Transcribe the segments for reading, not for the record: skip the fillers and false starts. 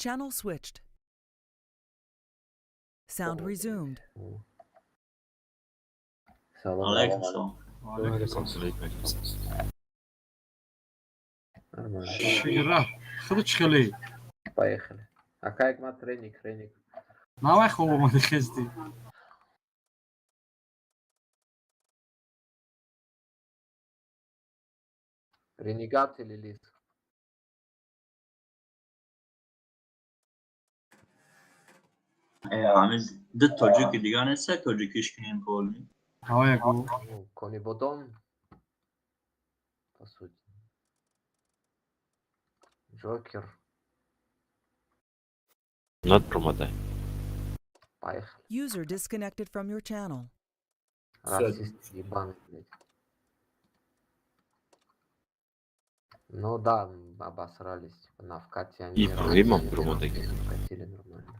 Channel switched. Sound resumed. Салам. Алейкум. Алейкум. Нормально. Шира, хручхали. Поехали. А как мат треник? Давай хову хезди. Ренегат или лис? عامل ضد توجيكي دیگه نیست توجیکیش کنیم پولی Давай го. Ну, Конибодон, по сути. Джокер. Not промотай. Поехали. User disconnected from your channel. Расист ебаный, блядь. Ну да, обосрались. На вкате они... И проблема расист, промотай. Вкатили нормально.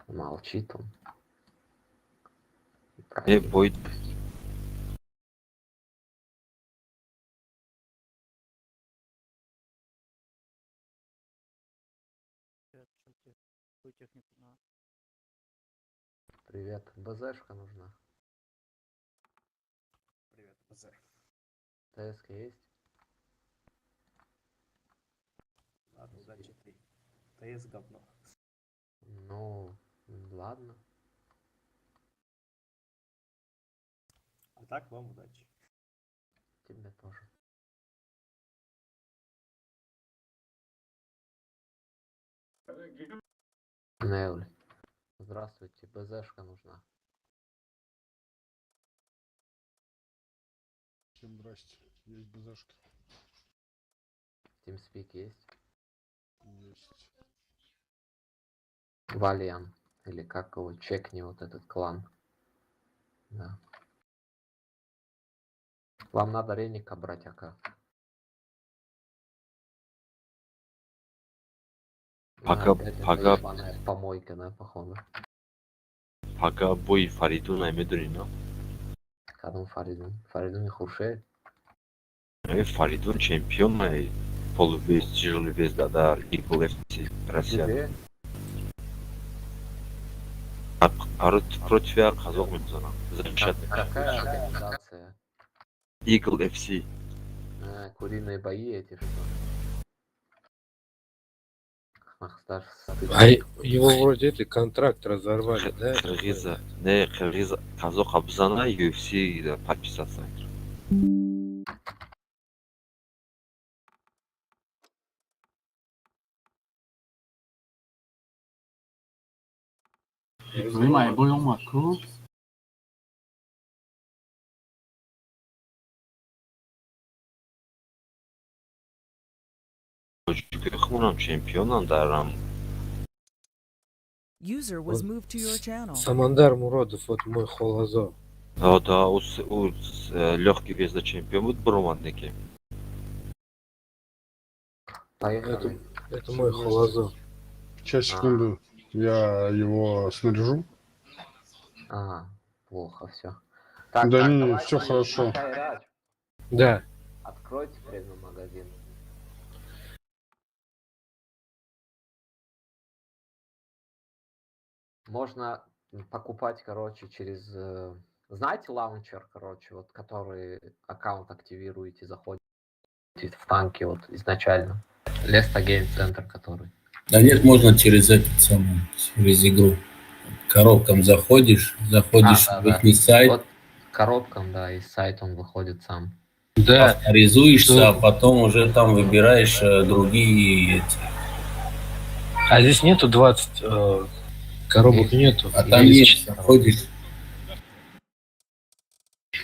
Молчит он. Бойт. Привет. БЗшка нужна. Привет, БЗ. ТСК есть? Ладно, удачи ты. ТС говно. Ну, ладно. А так вам удачи. Тебе тоже. Неуль. Здравствуйте. БЗшка нужна. Всем здрасте. Есть БЗшка. TeamSpeak есть? Есть. Валиан. Или как его, чекни вот этот клан. Да. Вам надо Реника брать, ака. Пага Помойка, да, походу. Пага бой Фаридуна медурино. Кадом Фаридун. Фаридун и Хуше. Фаридун чемпион полувес, тяжелый вес, да, Eagle FC Россия. Где? Против Казах мемзана. Замечательно. Какая организация? Eagle FC. Куриные бои эти что? Ах, даже стыдно. А его вроде это контракт разорвали, да? Кыргыза. Не, Кыргыза. Казах Абзана UFC подписаться. Внимай, боем маку. Хунам чемпионом дарам. User was moved to your channel. Самандар Муродов, вот мой холозо. Да, у легкий вес за чемпион будет бромадники. Поехали. Это мой холозо. Сейчас, секунду. Я его снаряжу. Плохо все. Да не, давай, все хорошо. Да. Откройте премиум магазин. Можно покупать, короче, через... Знаете лаунчер, короче, вот который аккаунт активируете, заходите в танки вот изначально. Леста Гейм Центр, который. Да нет, можно через этот самый, через игру. Коробкам заходишь Да, в их сайт, Вот коробкам, да, и сайт он выходит сам. Да. авторизуешься, а потом уже там выбираешь другие эти. А здесь нету 20 коробок, нету. А там есть, заходишь.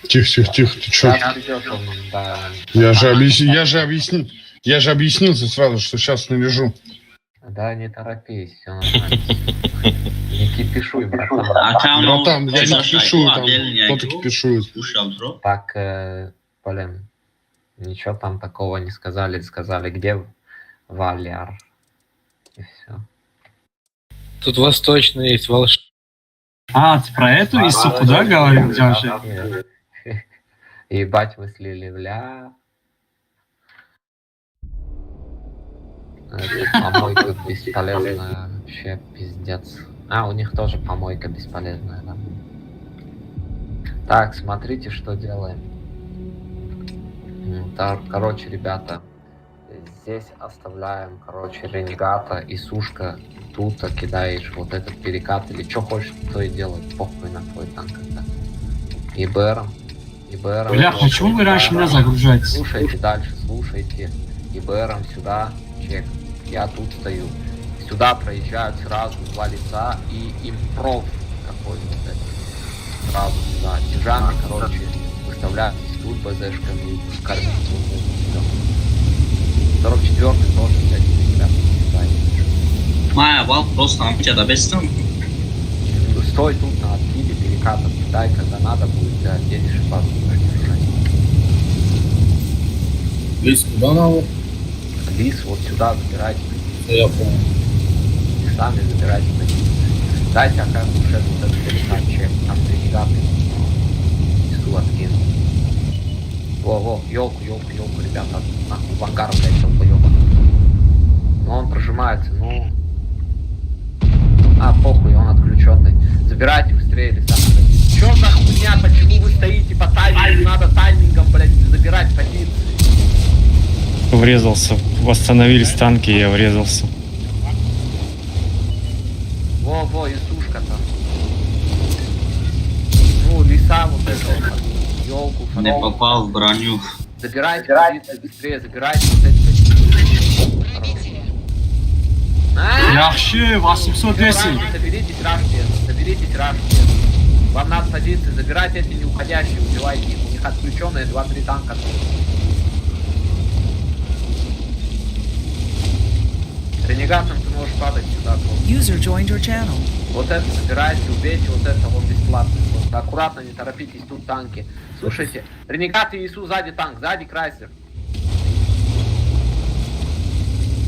Тихо, ты чё? Сейчас придет он, да. Я же объяснился сразу, что сейчас снаряжу. Да, не торопись, все нормально. Не кипишуй, братан. Братан, я не кипишую, там кто-то кипишует. Так, блин, ничего там такого не сказали. Сказали, где Валяр. И все. Тут восточный есть волшебник. А, ты про эту Исуку, да, говорил, Джаши? Нет. Ебать, вы слили, бля. Это помойка бесполезная, вообще пиздец. А, у них тоже помойка бесполезная, да. Так, смотрите, что делаем. Так, короче, ребята, здесь оставляем, короче, ренегата и сушка. Тут кидаешь вот этот перекат или что хочешь, то и делай. Похуй на твой танк. Да. ИБРом. Бля, почему вы раньше меня загружаете? Слушайте дальше, слушайте. ИБРом сюда, чек. Я тут стою. Сюда проезжают сразу два лица и импров какой-то. Сразу сюда. Тяжами, короче, выставляйтесь тут БЗшками, кормить. 44-й тоже, блядь, ребята, сюда едешь. Майя, вал просто на тебя добестом. Стой тут на откиде перекатов, кидай, когда надо будет, да, едешь и базу будешь держать. Лис, куда надо? Лис вот сюда забирайте, Я понял. и сами забирайте позиции. Дайте аккаунт уже вот этот перекат чек, там перекаты. Несу откину. Во, елку, ребята, нахуй в ангар, блядь, долбоёба. Но он прожимается, ну... А, похуй, он отключенный. Забирайте быстрее леса. Чё за хуйня, почему вы стоите по таймингу? Надо таймингом, блядь, забирать позиции. Врезался. Восстановились танки, я врезался. Во, и сушка-то. Ну, леса вот это вот. Ёлку, Не фанатку. попал в броню. Забирайте позиции быстрее, забирайте вот эти позиции. Хорош. Яхши, 810. Заберитесь рашки. Вам надо позиции, забирайте эти неуходящие, убивайте их. У них отключенные 2-3 танка. Ренегатом ты можешь падать сюда. User joined your channel. Вот это забирайте, убейте, вот это он бесплатный. Вот, аккуратно, не торопитесь, тут танки. Слушайте, ренегаты несу сзади танк, сзади Крайслер.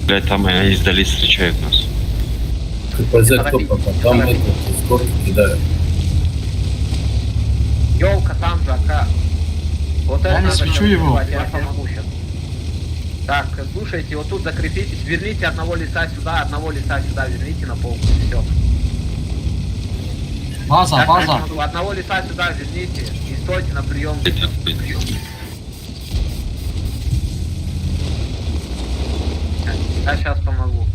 Блядь, там они издали встречают нас. КПЗ кто пока? Там это, с горки кидают. Ёлка там же, ака. Вот это Я не надо свечу сейчас его. убивать, я помогу сейчас. Так, слушайте, вот тут закрепитесь, верните одного лиса сюда, верните на полку, все. База. Одного лиса сюда верните и стойте на прием. Я сейчас помогу.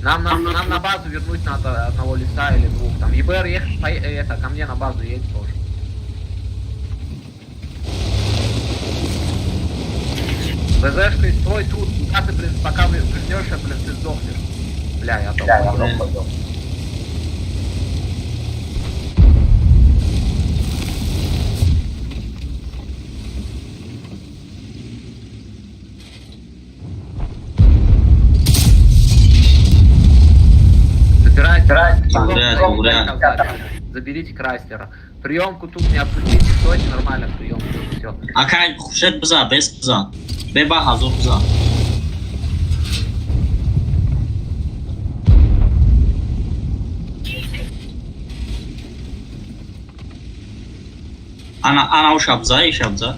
Нам на базу вернуть надо одного лиса или двух. Там ЕБР ехать, это, ко мне на базу едет тоже. БЗшкой стой тут, куда ты, блин, пока прыгнешь, блин, ты сдохнешь. Бля, я долбоёб. Заберите Крайслера. Приемку тут не отпустите, стойте нормально в приемку. Все. Акай, хушет бза, без бза. Беба hazır bza. Ana uşa bza, işa bza.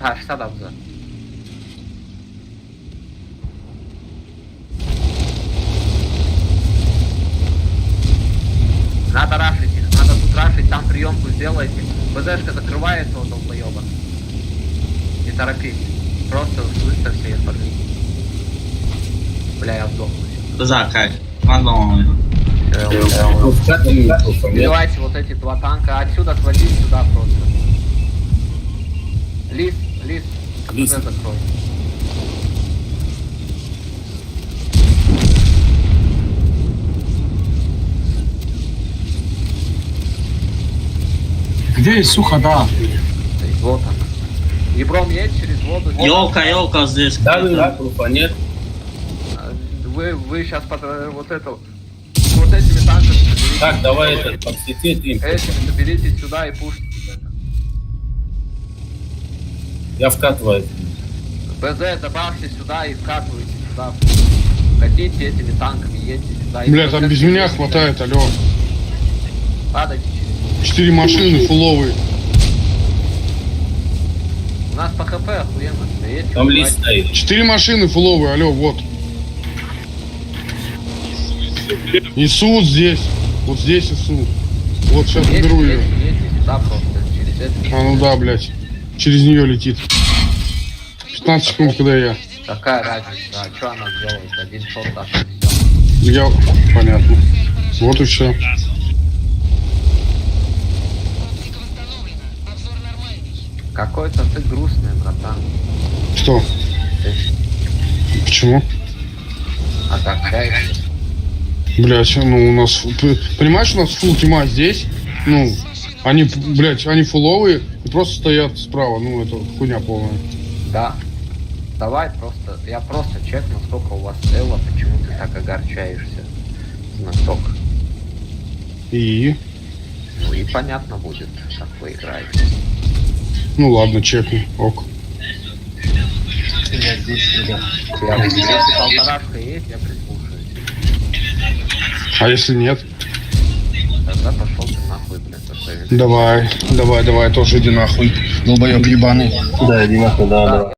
А, 60 абза. Надо рашить их, надо тут рашить, там приемку сделайте. БЗшка закрывает этого долбоеба. Не торопись. Просто выставьте их парни. Бля, я сдохну. Bza Akay. Ben de onu. Убивайте вот эти два танка, отсюда отводить сюда просто. Лис, КПЗ закрой. Где Исуха, да? Вот он. Ебром едет через воду. Елка здесь. Да, группа нет. Вы сейчас под вот эту... Вот этими танками соберитесь. Так, давай этот подсветить им. Этими соберитесь сюда и пушите. Я вкатываю. БЗ добавьте сюда и вкатывайте сюда. Хотите этими танками, едьте сюда. И Бля, вот там как без вы меня едете, хватает, алло. Падайте через... 4 машины фуловые. У нас по ХП охуенно стоит. Там лист стоит. 4 машины фуловые, алло, вот. Несут здесь. Вот здесь несут. Вот сейчас уберу ее. Едьте сюда просто, через это. А ну да, блядь. Через нее летит. 15 секунд, когда я. Какая разница, а что она сделает? Один шот так и всё. Я... Понятно. Вот и все. Какой-то ты грустный, братан. Что? Ты Почему? огорчаешься. Блять, ну у нас... Понимаешь, у нас фул тима здесь. Ну, они, блять, они фуловые и просто стоят справа. Ну, это хуйня полная. Да. Давай просто, я просто чекну, сколько у вас эла, почему ты так огорчаешься. Знаток. И... Ну и понятно будет, как вы играете. Ну ладно, чекну. Ок. Я если полторашка есть, я прислушаюсь. А если нет? Тогда пошел ты нахуй, блядь, со своими. Давай, тоже иди нахуй. Долбоёб ебаный. Да, иди нахуй, Да,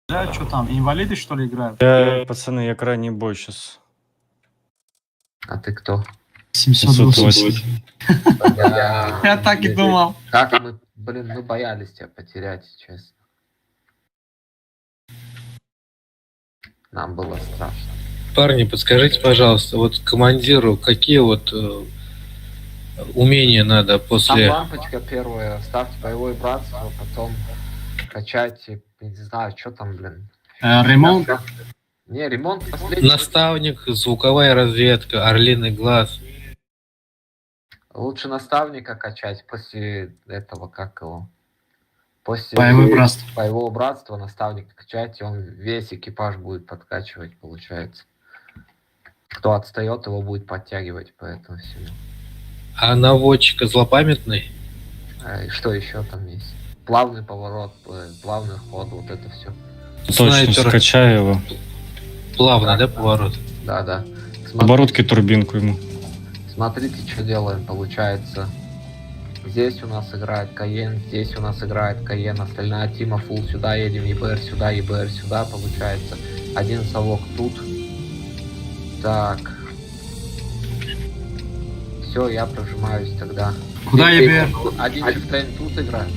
Да, что там, инвалиды что ли играют? Пацаны, я крайний бой сейчас. А ты кто? 780. 780. Я так и думал. Как мы, блин, мы боялись тебя потерять, честно. Нам было страшно. Парни, подскажите, пожалуйста, вот командиру какие вот умения надо Там после... лампочка первая, ставьте боевое братство, потом качайте, не знаю, что там, блин. Ремонт. Не, ремонт последний. Наставник, звуковая разведка, орлиный глаз. Лучше наставника качать после этого, как его. После Боевое братство. боевого братства наставника качать, и он весь экипаж будет подкачивать, получается. Кто отстает, его будет подтягивать, поэтому все. А наводчика злопамятный? И что еще там есть? Плавный поворот, плавный ход, вот это все. Точно, Снайпер. скачаю его. Плавно, да, поворот? Да, да. Оборотки турбинку ему. Смотрите, что делаем, получается. Здесь у нас играет Каен, здесь у нас играет Каен, остальная тима фул сюда едем, ЕБР сюда, получается. Один совок тут. Так. Все, я прожимаюсь тогда. Куда ЕБР? Один чифтейн тут играет.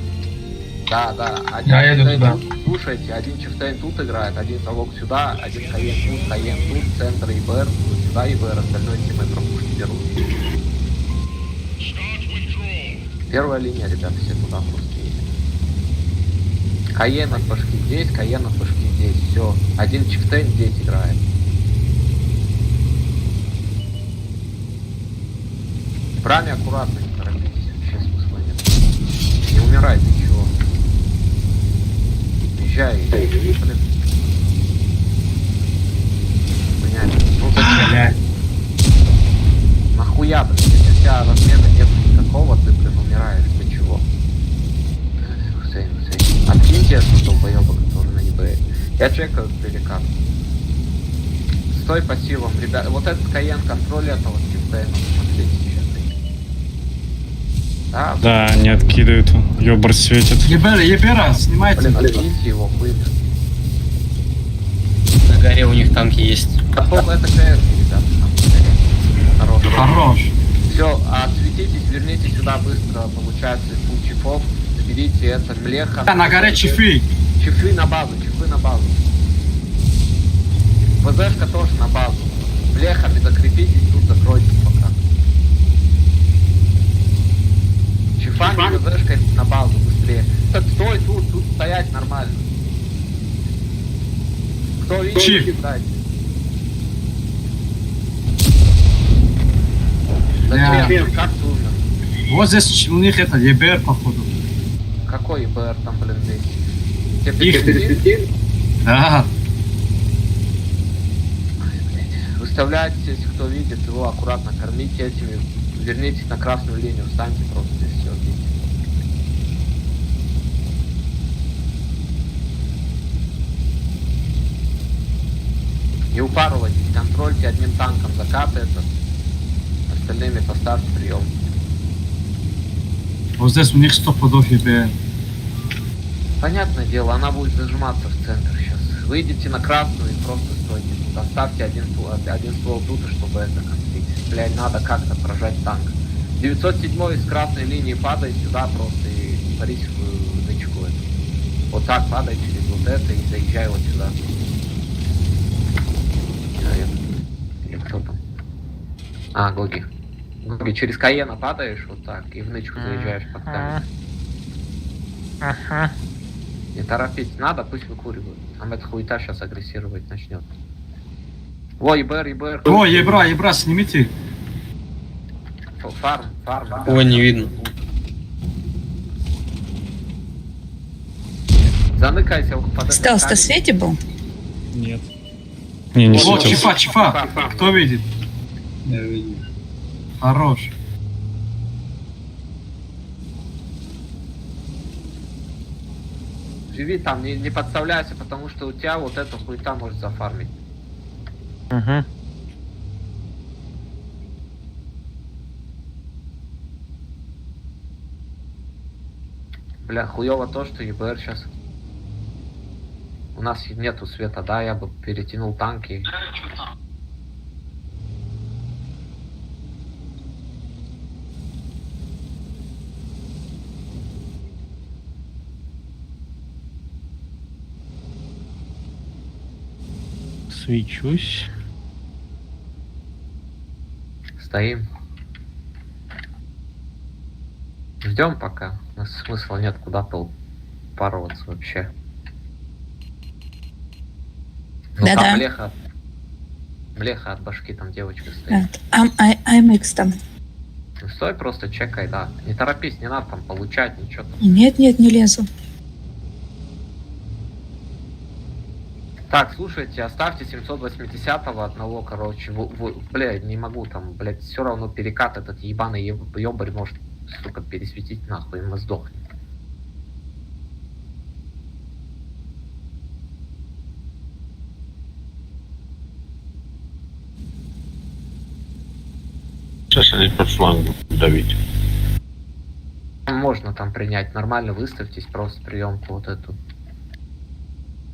Да, один Я еду чифтейн туда. тут. Слушайте, один чифтейн тут играет, один совок сюда, один Каен тут, центр ЕБР, сюда ЕБР, остальной тимой пропушки берут. Первая линия, ребят, все туда просто едем. Каен от башки здесь, Каен от башки здесь. Все. Один чифтейн здесь играет. Брами аккуратно, не торопитесь. Вообще смысла нет. Не умирайте, чего. Езжай. Блин. Понятно. Ну зачем? Нахуя, блин, если у тебя размена нет никакого, ты, блин, умираешь, ты чего? Хусейн. Откиньте эту долбоеба, который на ЕБР. Я чекаю деликатно. Стой по силам, ребят. Вот этот Каен, контроль этого Кифтейна, смотрите сейчас. Да, Да, не откидывают. Ёбар светит. ЕБР, снимайте. блин, откиньте его, хуй. На горе у них танки есть. Потом это КС, ребята, там. Хорош. Все, осветитесь, вернитесь сюда быстро, получается, из двух чифов. Заберите это, млеха. На горе чифы. Чифы на базу. ВЗшка тоже на базу. Млехами закрепитесь, тут закройте пока. Чифами ВЗшкой на базу быстрее. Так стой тут стоять нормально. Кто видит, Чиф. кидайте. Да. Зачем? Как ты умер? Вот здесь у них это ЕБР, походу. Какой ИБР там, блин, здесь? Тебе Их. пересветил? Да. Выставляйтесь, кто видит его, аккуратно кормите этими. Вернитесь на красную линию, встаньте просто и все. Не упарывайтесь, контрольте одним танком закат этот. Остальными поставьте прием. Вот здесь у них 100 пудов ЕБР. Понятное дело, она будет зажиматься в центр сейчас. Выйдите на красную и просто стойте. Оставьте один ствол тут, чтобы это конфликт. Блядь, надо как-то прожать танк. 907 из красной линии падай сюда просто и парись в нычку эту. Вот так падай через вот это и заезжай вот сюда. Или кто там? А, Гоги. Гоги, через Каена падаешь вот так и в нычку заезжаешь под камень. Не торопитесь, надо, пусть выкуривают. Там эта хуета сейчас агрессировать начнет. О, ЕБР. О, ебра, снимите. Фарм. О, не видно. Заныкайся, под этот Стелс, ты в камень. свете был? Нет. Не О, светился. чифа. Кто видит? Я видел. Хорош. Живи там, не подставляйся, потому что у тебя вот эта хуета может зафармить. Угу. Бля, хуёво то, что ЕБР сейчас У нас нету света, да, я бы перетянул танки. Свечусь. Стоим. Ждем пока. У нас смысла нет куда-то упарываться вообще. Ну Да-да. там млеха от башки, там девочка стоит. АМХ там. Ну, стой, просто чекай, да. Не торопись, не надо там получать ничего. Нет, не лезу. Так, слушайте, оставьте 780-го одного, короче. Бля, не могу там, блядь, все равно перекат этот ебаный ёбарь может, сука, пересветить нахуй, и мы сдохнем. Сейчас они под фланг будут давить. Можно там принять, нормально выставьтесь, просто приемку вот эту.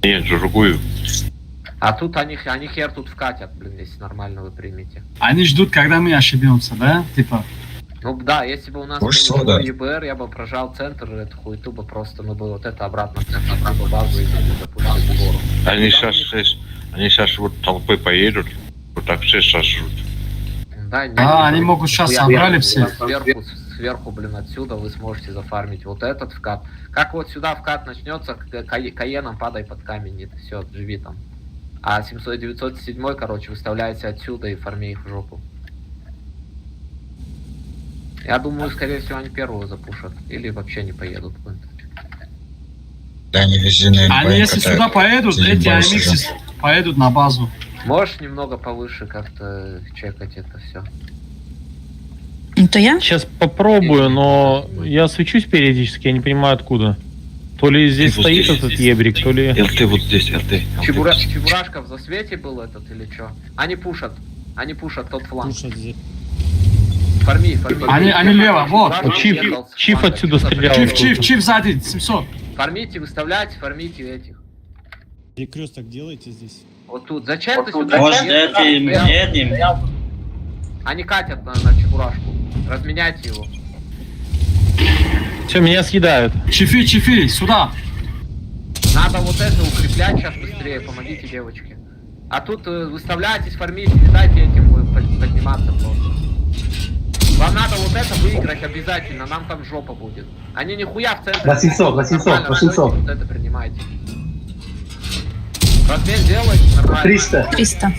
Нет, другую. А тут они хер тут вкатят, блин, если нормально вы примете. Они ждут, когда мы ошибемся, да? Типа. Ну да, если бы у нас Может, был да. ЕБР, я бы прожал центр, эту хуету бы просто, ну бы вот это обратно в центр, бы базу и запустил в гору. Они сейчас вот толпой поедут, вот так все сожрут. Да, Они могут сейчас собрали все. Сверху, блин, отсюда вы сможете зафармить вот этот вкат. Как вот сюда вкат начнется, каеном падай под камень, это все, живи там. А 907, короче, выставляете отсюда и фарми их в жопу. Я думаю, скорее всего, они первого запушат. Или вообще не поедут. Да, они везде на Они если сюда поедут, эти АМХ поедут на базу. Можешь немного повыше как-то чекать это все? Это я? Сейчас попробую, но я свечусь периодически, я не понимаю откуда. То ли здесь Вот стоит здесь, этот здесь. ебрик, то ли... ЛТ вот здесь, ЛТ. Чебурашка в засвете был этот или что? Они пушат тот фланг. Фарми. Они лево, вот. Чиф отсюда стрелял. Чиф сзади, 700. Фармите, выставляйте, фармите этих. Перекресток делайте здесь. Вот тут. Зачем ты сюда? Может, этим? Они катят на чебурашку. Разменяйте его. Все, меня съедают. Чифи, сюда. Надо вот это укреплять сейчас быстрее. Помогите девочке. А тут выставляйтесь, фармите, не дайте этим подниматься просто. Вам надо вот это выиграть обязательно, нам там жопа будет. Они нихуя в центре. 800. Вот это принимайте. Размен делайте нормально. 300.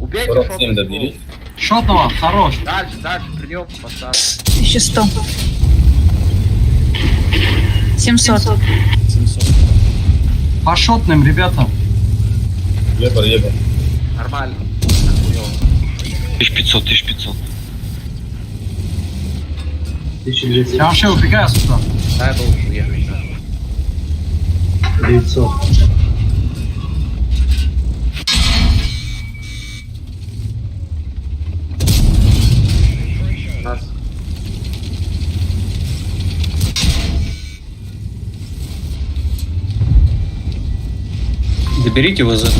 Убейте шотного. Шотного, хорош. Дальше, прием, поставь. 1100. 700. По шотным, ребята. Нормально. 1500. Я вообще убегаю сюда. Да, я должен уехать, да. 900. Нас. Доберите его за...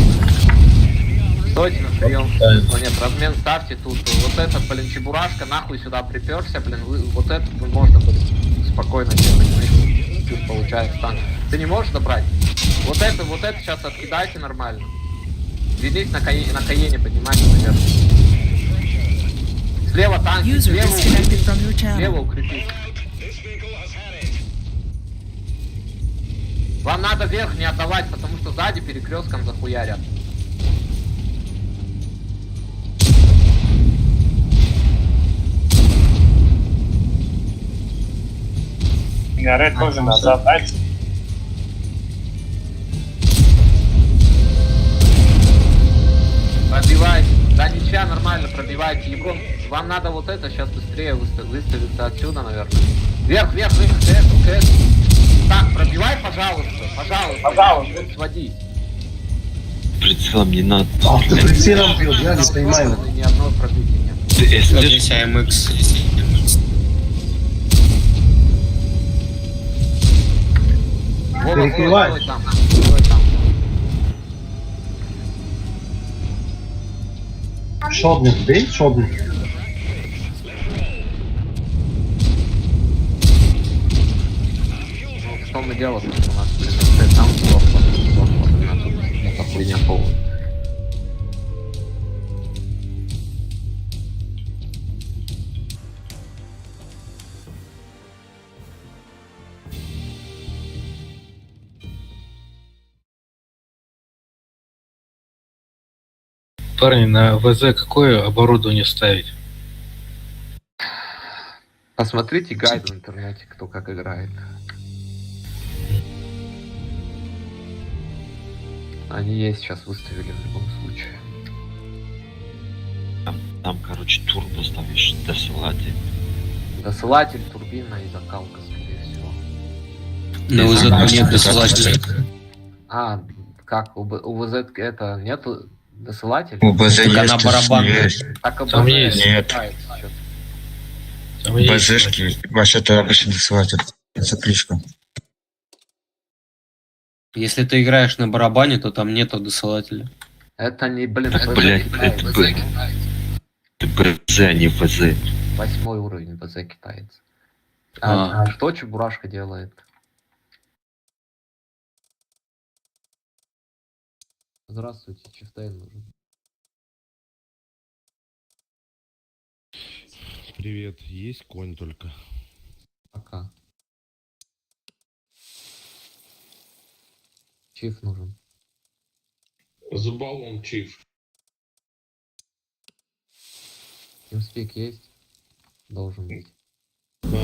Стойте на прием. Ну нет, размен ставьте тут. Вот этот, блин, чебурашка нахуй сюда приперся, блин, вот этот можно будет спокойно делать. Тут получается танк. Ты не можешь добрать? Вот это сейчас откидайте нормально. Двигайтесь на каене, поднимайте наверх. Слева танк, User disconnected from your слева channel. укрепись. Вам надо верх не отдавать, потому что сзади перекрестком захуярят. Гарет тоже назад, дайте. Пробивайте. Да ничья, нормально, пробивайте. Егор, вам надо вот это сейчас быстрее выставиться отсюда, наверное. Вверх, КС. Так, пробивай, пожалуйста. Вот сводись. Прицелом не надо. Прицелом бьет, я не понимаю. Ни одного пробития нет. Ты Здесь АМХ. Вова, стой там. Шодник, бей, шодник. Ну, в том и дело, что у нас, блин, там сдохло, блин, а тут эта хуйня полная. Парни, на ВЗ какое оборудование ставить? Посмотрите гайд в интернете, кто как играет. Они есть, сейчас выставили в любом случае. Там, короче, турбо ставишь, досылатель. Досылатель, турбина и закалка, скорее всего. На ВЗ нет досылателя. А, как, у ВЗ это нету досылателя? У БЗ Так она есть, барабан. есть. Так ОБЗ Там есть. Нет. считается чё-то. Там есть. БЗшки, вообще-то обычно досылатель. Это кличка. Если ты играешь на барабане, то там нету досылателя. Это не, блин, Так, БЗ блядь, китаец. это БЗ, а не ВЗ. 8-й уровень БЗ китаец. А. А что Чебурашка делает? Здравствуйте, Чифтейн нужен. Привет, есть конь только. Пока. Чиф нужен. Забалон, чиф. TeamSpeak есть? Должен быть.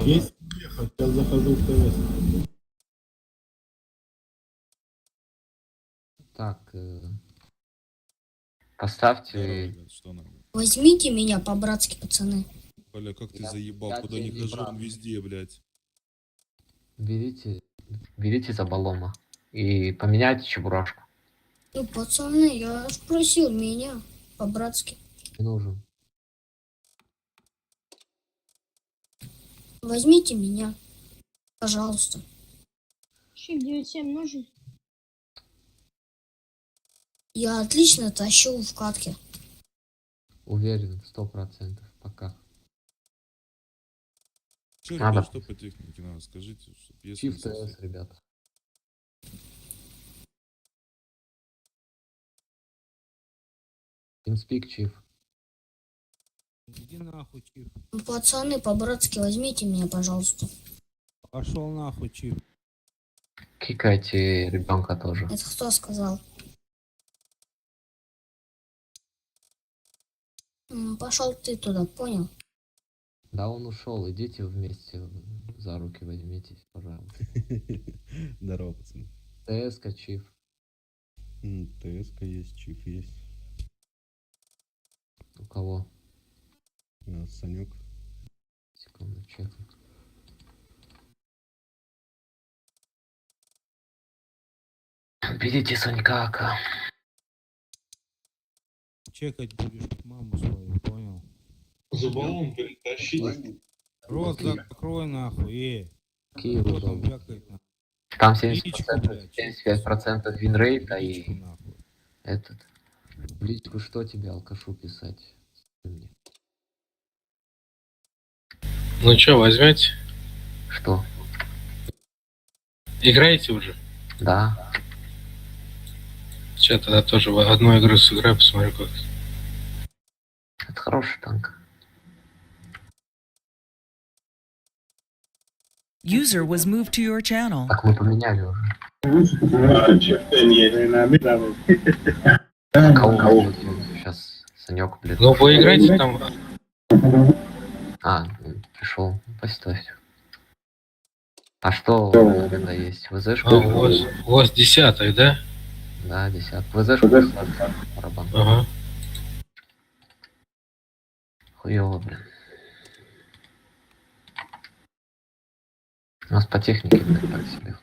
Есть? Сейчас захожу в ТВ. Так, поставьте... Возьмите меня по-братски, пацаны. Бля, как ты заебал, я куда тебе ни не хожу, брат. Он везде, блядь. Берите Забалома и поменяйте Чебурашку. Ну, пацаны, я ж просил меня по-братски. Не нужен. Возьмите меня, пожалуйста. Щит 9.7 нужен? Я отлично тащу в катке. Уверен, 100%. Пока. Что, Надо. что по технике надо? Скажите, чтобы если... Чиф ТС, ребята. TeamSpeak, Чиф. Иди нахуй, Чиф. Ну, пацаны, по-братски возьмите меня, пожалуйста. Пошел нахуй, Чиф. Кикайте ребенка тоже. Это кто сказал? Пошел ты туда, понял? Да, он ушел. Идите вместе за руки возьмитесь, пожалуйста. Здорово, пацаны. ТС-ка, Чиф. ТСК есть, Чиф есть. У кого? Санек. Секунду, чекну. Берите Санькака. Чекать будешь маму свою, понял? Забалон перетащить. Рот закрой нахуй, Какие Кто вы там добрые. вякает нахуй? Там Личку, 70%, блядь. 75% винрейта Личку, и нахуй. этот. В личку что тебе, алкашу, писать? Скажи мне. Ну что, возьмете? Что? Играете уже? Да. Сейчас тогда тоже в одну игру сыграю, посмотрю как. Это хороший танк. User was moved to your channel. Так мы поменяли уже. Кого сейчас Санек, блин. Ну, поиграйте там. А, пришел. Поставь. А что когда есть? ВЗшку? У вас 10-й, да? Да, 10. ВЗшку барабан. Ага. Хуёво, блин. У нас по технике, блин, так себе.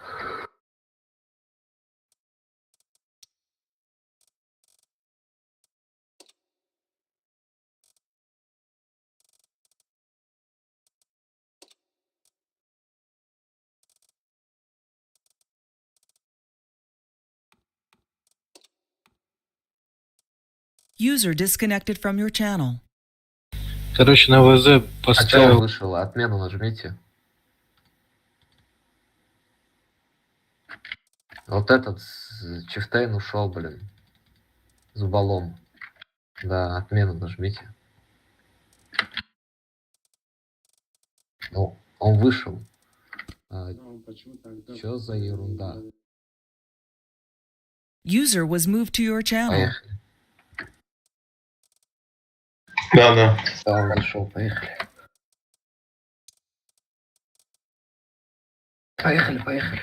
User disconnected from your channel. Короче, на ВЗ А что он поставил... вышел? Отмену нажмите. Вот этот Чифтейн ушел, блин. Зуболом. Да, отмену нажмите. Ну, он вышел. Что за ерунда? User was moved to your channel. Поехали. Да. Да, он вышел, поехали. Поехали.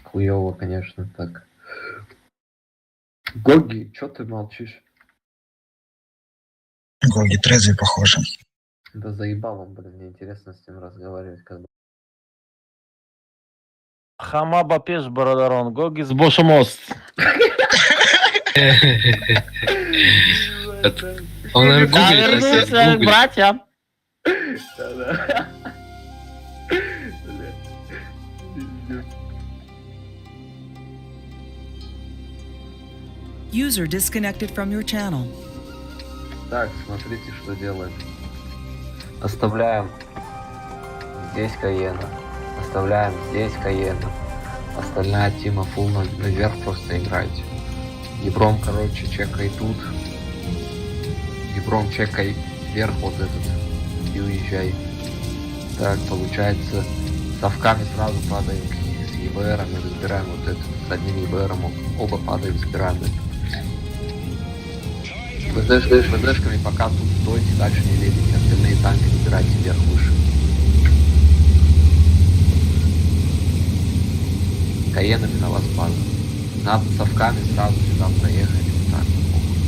Хуёво, конечно, так. Гоги, чё ты молчишь? Гоги трезвый, похоже. Да заебал он, блин, мне интересно с ним разговаривать, как бы. Хама бапеш барадарон, Гогис бошемост. Он, наверное, гуглит, Вернулся к братьям. Да-да. User disconnected from your channel. Так, смотрите, что делаем. Оставляем здесь Каена. Оставляем здесь Каена. Остальная тима фулл наверх просто играйте. Ебром, короче, чекай тут. Ебром чекай вверх вот этот. И уезжай. Так, получается, совками сразу падаем с ЕБРом и разбираем вот этот. С одним ЕБРом оба падаем, забираем это. ВЗшками пока тут стойте, дальше не лезете, остальные танки забирайте вверх выше. Каенами на вас падают. Надо совками сразу сюда проехать. Вот так.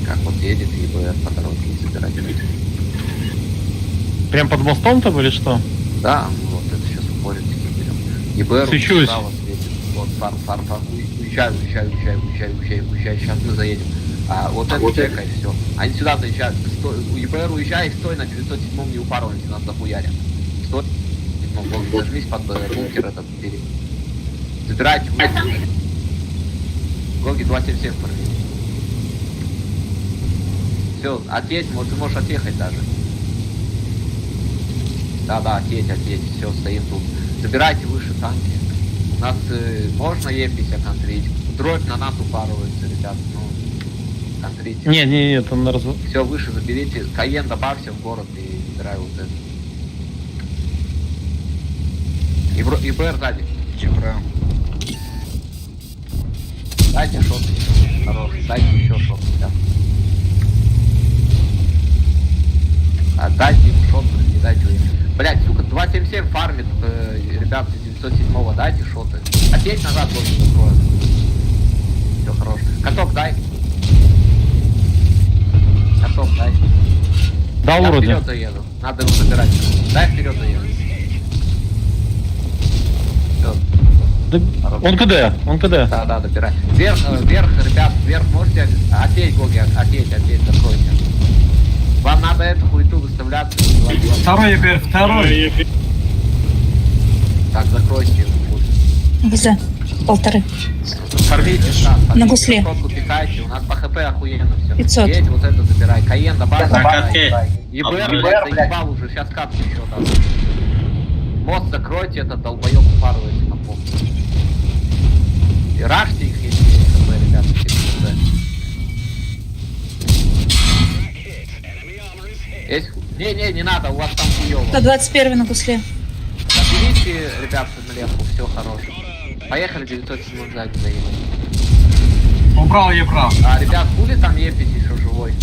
Как вот едет ЕБР по дороге и забирать. Прям под мостом там или что? Да, вот это сейчас упоритики берем. ЕБР Свечусь. справа светит. Вот фар. Уезжай. Сейчас мы заедем. Вот это чекай, все. Они сюда заезжают. У ЕБР уезжай, стой на 907 не упарывайте, нас захуярят. Стой. Ну, зажмись под бункер этот бери. Забирайте. Гоги 277 формируй. Все, отъедь, ты можешь отъехать даже. Да, отъедь, все, стоим тут. Забирайте выше танки. У нас можно Е50 контрить. Дробь на нас упарывается, ребят, ну. Контрите. Нет, он на развод. Все, выше заберите. Каен добавьте в город и забирай вот это. И БР сзади. Чебра. Дайте шот. Хорош. Дайте еще шот, ребят. Отдайте ему шот, не дайте ему. Блять, сука, 277 фармит, ребят, 907-го, дайте шоты. Опять назад тоже закроют. Все, хорош. Каток дай. Каток дай. Да, Я вроде. вперед заеду. Надо его забирать. Дай вперед заеду. Все. Да, он КД. Да, добирай. Вверх, ребят, вверх можете. Отъедь, Гоги, отъедь, закройте. Вам надо эту хуету выставляться. Второй ЕБР, второй. Так, закройте его. ВЗ. 1,5. Формите, да. На гусле. Пихайте, у нас по ХП охуенно все. 500. Едь, вот это забирай. Каен добавь. На катке. ЕБР, блядь, заебал уже. Сейчас катку еще дам. Мост закройте, этот долбоёб упарывается на пол. И рашьте их, если есть ХП, ребят. Есть? Не надо, у вас там хуёво. 121 на гусле. Заберите, ребят, налегку, все хорошо. Поехали, 907 сзади заедем. Убрал Ебра. Ребят, будет там Епись еще живой?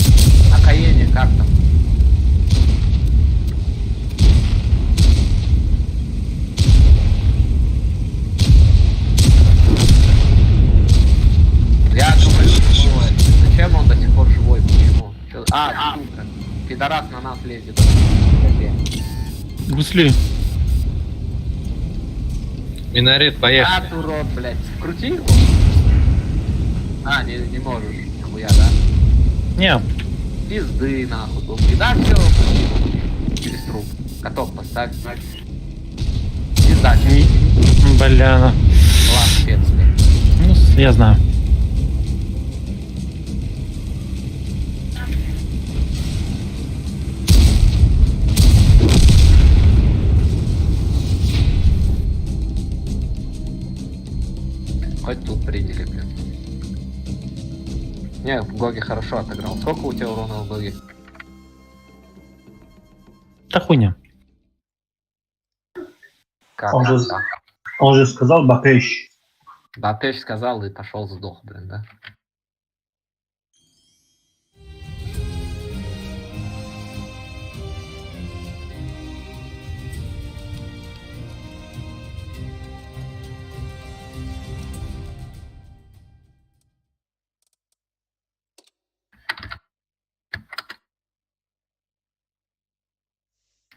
На Каене, как там? Я думаю, что зачем А, сука. Пидорас на нас лезет. Гусли. Минарет, поехали. А, урод, блядь. Крути его. А, не можешь. Нихуя, да? Не, Пизды, нахуй. Долги. Да, все. Через труп. Каток поставь. Пизда. бляна. Ладно, спец, блядь. Ну, я знаю. Хоть тут приняли, блин. Не, Гоги хорошо отыграл. Сколько у тебя урона в Гоги? Да хуйня. Как? Он же сказал Бапеш. Бапеш сказал и пошел сдох, блин, да?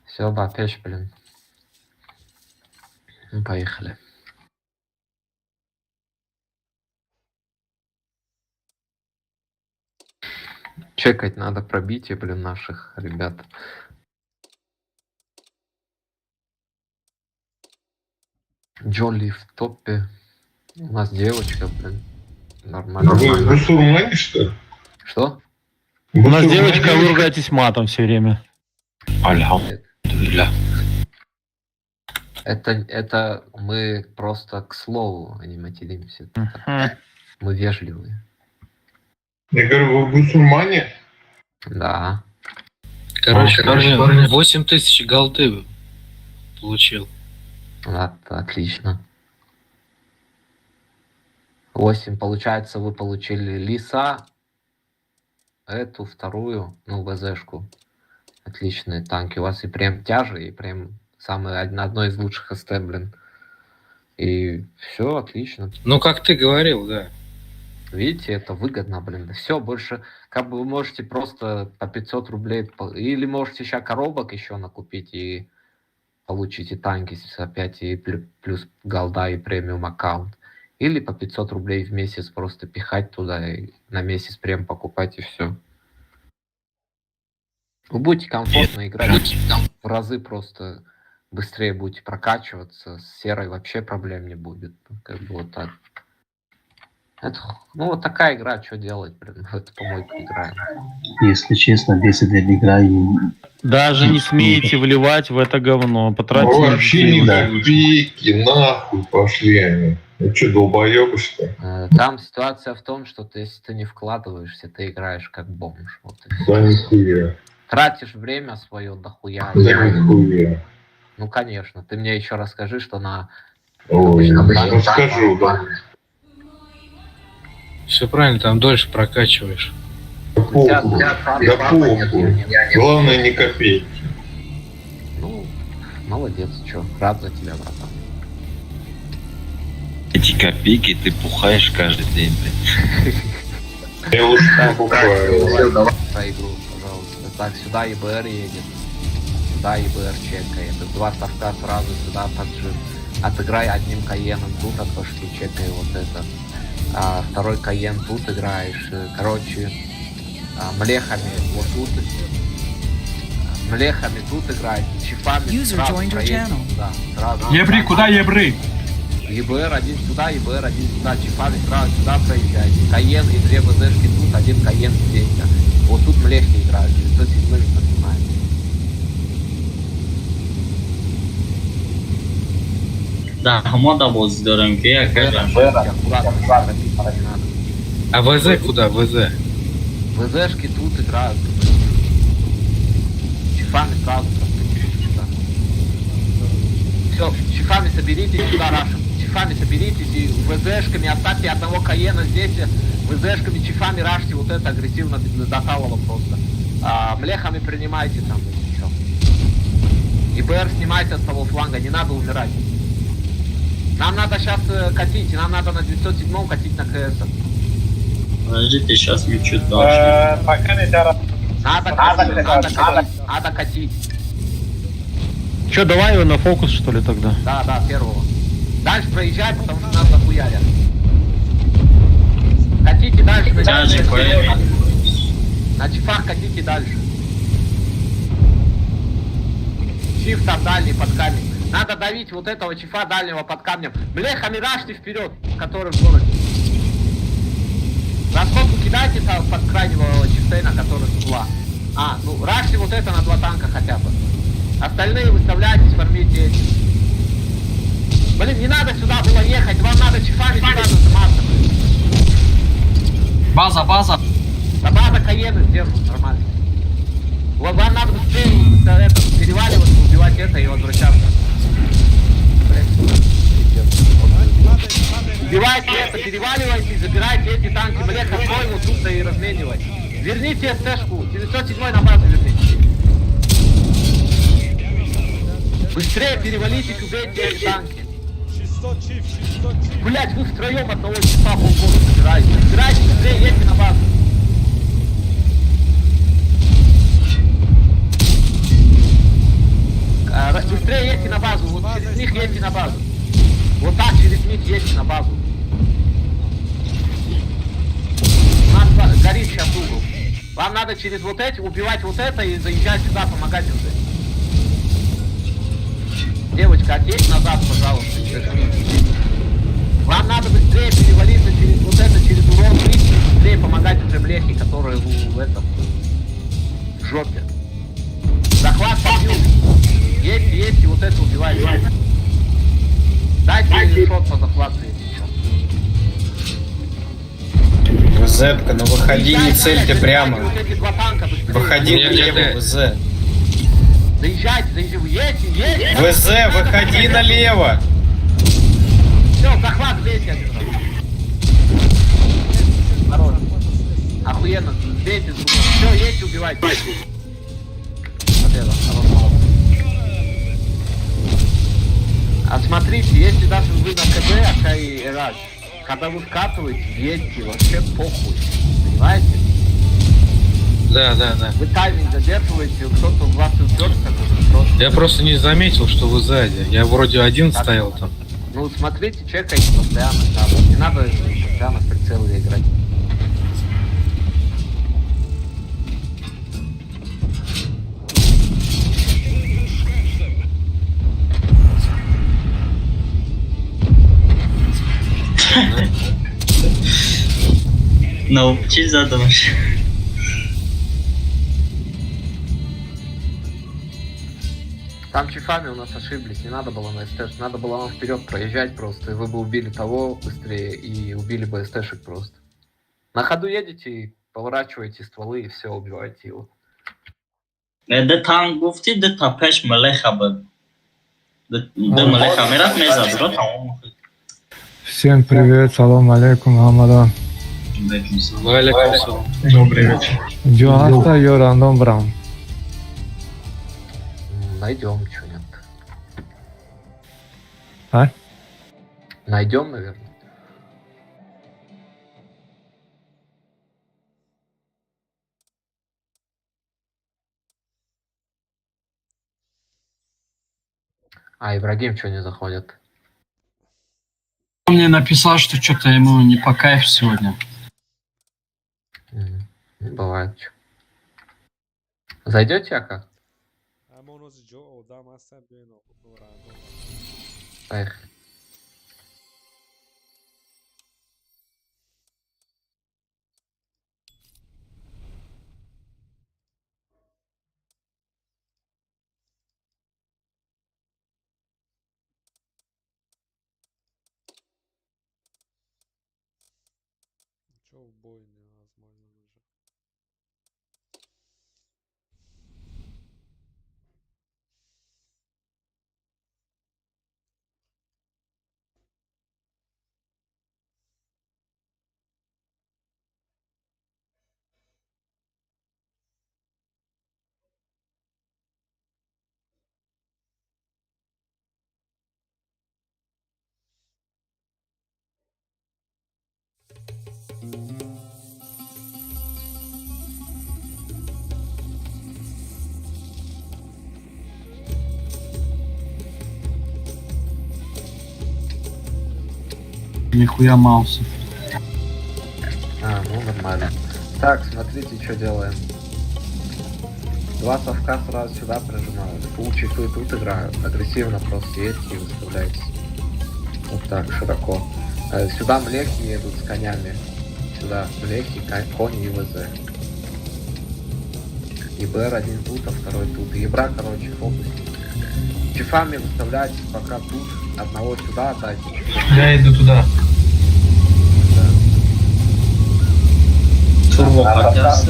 Все, Бапеш, блин. Ну, поехали. Чекать надо пробитие, блин, наших ребят. Джоли в топе. У нас девочка, блин. Нормально. Вы сурмане, что ли? Что? У нас девочка, вы ругаетесь матом все время. Альхамдулилля. Это мы просто к слову, а не материмся. Мы вежливые. Я говорю, вы мусульмане? Да. Короче, парни, 8000 голды получил. Отлично. 8, получается, вы получили лиса, эту вторую, ну, ВЗшку. Отличные танки. У вас и прям тяжи, и прям самое одно из лучших СТ, блин. И все отлично. Ну, как ты говорил, да. Видите, это выгодно, блин. Все, больше, как бы вы можете просто по 500 рублей, или можете сейчас коробок еще накупить и получите танки опять и плюс голда и премиум аккаунт. Или по 500 рублей в месяц просто пихать туда и на месяц прям покупать и все. Вы будете комфортно играть, в разы просто быстрее будете прокачиваться, с серой вообще проблем не будет. Как бы вот так. Это, ну вот такая игра, что делать, блин, в эту помойку играем. Если честно, бесит эта игра и... Даже не смейте вливать в это говно. Потратьте Вообще не Да. копейки, нахуй пошли они. Ну что, долбоёбы, что ли? Там ситуация в том, что ты, если ты не вкладываешься, ты играешь как бомж. Вот и всё. Да нихуя. Тратишь время свое дохуя. Да нихуя. Ну конечно, ты мне еще расскажи, что на... Ой, обычном расскажу, да. Все правильно, там дольше прокачиваешь. Да похуй. Главное, не копейки. Ну, молодец, что, рад за тебя, братан. Эти копейки ты пухаешь каждый день, блин. Я лучше покупаю. За игру, пожалуйста. Так, сюда ЕБР едет. Сюда ЕБР чекает. 2 ставка сразу сюда поджим. Отыграй одним каеном тут от башки, чекай вот это. А второй каен тут играешь. Короче, млехами вот тут. Млехами тут играешь. Чифами User сразу joined your проедешь channel. туда, сразу. Ебри, куда ебри? ЕБР один сюда, ЕБР один сюда, Чифами сразу сюда проезжаете. Каен и 2 ВЗшки тут, 1 каен здесь. Да. Вот тут млехи играют, 907 поднимаете. Да, мода вот дорогим, я А ВЗ куда? ВЗ? ВЗшки тут играют. Чифами сразу сюда. Все, чифами соберитесь сюда, Рашем. Чифами соберитесь и ВЗшками оставьте одного каена здесь. ВЗшками, чифами рашьте вот это агрессивно до талого просто. Млехами принимайте там, если что. ИБР снимайте с того фланга, не надо умирать. Нам надо сейчас катить, нам надо на 907 катить на КС. Подождите, сейчас мы чуть дальше. Пока не тяра. Надо катить, надо катить, надо катить. Че, давай его на фокус, что ли, тогда? Да, первого. Дальше проезжать, потому что нас захуярят. Катите дальше. На чифах катите дальше. Чиф там дальний под камень. Надо давить вот этого чифа дальнего под камнем. Бляха, мирашьте вперед, который в городе. Насколько кидайте под крайнего чифтейна, который с угла. Ну рашьте вот это на 2 танка хотя бы. Остальные выставляйтесь, формите эти. Блин, не надо сюда было ехать, вам надо чифами сюда нажиматься. База. Да база Каены сдержит нормально. Вот вам надо быстрее переваливаться, убивать это и возвращаться. Убивайте это, переваливайте, забирайте эти танки, блядь, откройте тут и разменивайте. Верните СТ-шку, 907 на базу верните. Быстрее перевалитесь, убейте эти танки. Блять, вы втроем одного часа полгода собираете. Собирайте быстрее, едьте на базу. Быстрее едьте на базу, вот через них едьте на базу. Вот так через них едьте на базу. У нас горит сейчас угол. Вам надо через вот эти убивать вот это и заезжать сюда, помогать уже. Девочка, отъедь назад, пожалуйста. Вам надо быстрее перевалиться через вот это, через урон, выйти, быстрее помогать уже блехи, которые в этом, в жопе. Захват побьют. Едьте, вот это убивайте. Дайте шот по захвату, если что. ВЗ-ка, ну выходи, не цельте прямо. Вот эти 2 танка быстрее. Выходи налево, ВЗ. Заезжайте, едьте. ВЗ, выходи налево. Все, захват бейте один раз. Хорош. Охуенно, бейте с другом. Все, едьте, убивайте. Победа, хорошо. А смотрите, если даже вы на КД, и РАД, когда вы вкатываете, едьте, вообще похуй. Понимаете? Да. Вы тайминг задерживаете, кто-то в вас уперся, просто... Я просто не заметил, что вы сзади. Я вроде один стоял там. Ну, смотрите, чекайте постоянно, да. Не надо постоянно в прицелы играть. Научись задумать. Там чифами у нас ошиблись, не надо было на СТ, надо было вам вперед проезжать просто, и вы бы убили того быстрее, и убили бы СТшек просто. На ходу едете, поворачиваете стволы и все, убиваете его. ده تان گفتی ده تاپش ملخه بود ده ملخه میرفت میزد رو تمام. Всем привет, салам алейкум, Хамадан. Добрый вечер. Джоаста Йорандон Браун. Найдем что-нибудь. А? Найдем, наверное. Ибрагим что не заходит? Он мне написал, что что-то ему не по кайфу сегодня. Бывает. Зайдете, Ака? Эх. Чё в бой невозможно уже? Нихуя Мауса. А, ну нормально. Так, смотрите, что делаем. Два совка сразу сюда прижимают. Лучше и тут играют. Агрессивно просто едьте и выставляйтесь. Вот так, широко. Сюда млеки едут с конями. Сюда млеки, кони и ВЗ. И БР один тут, а второй тут. И Ебра, короче, фокус. Чифами выставляйтесь пока тут. Одного сюда отдайте. Я иду туда. Турбо хотят.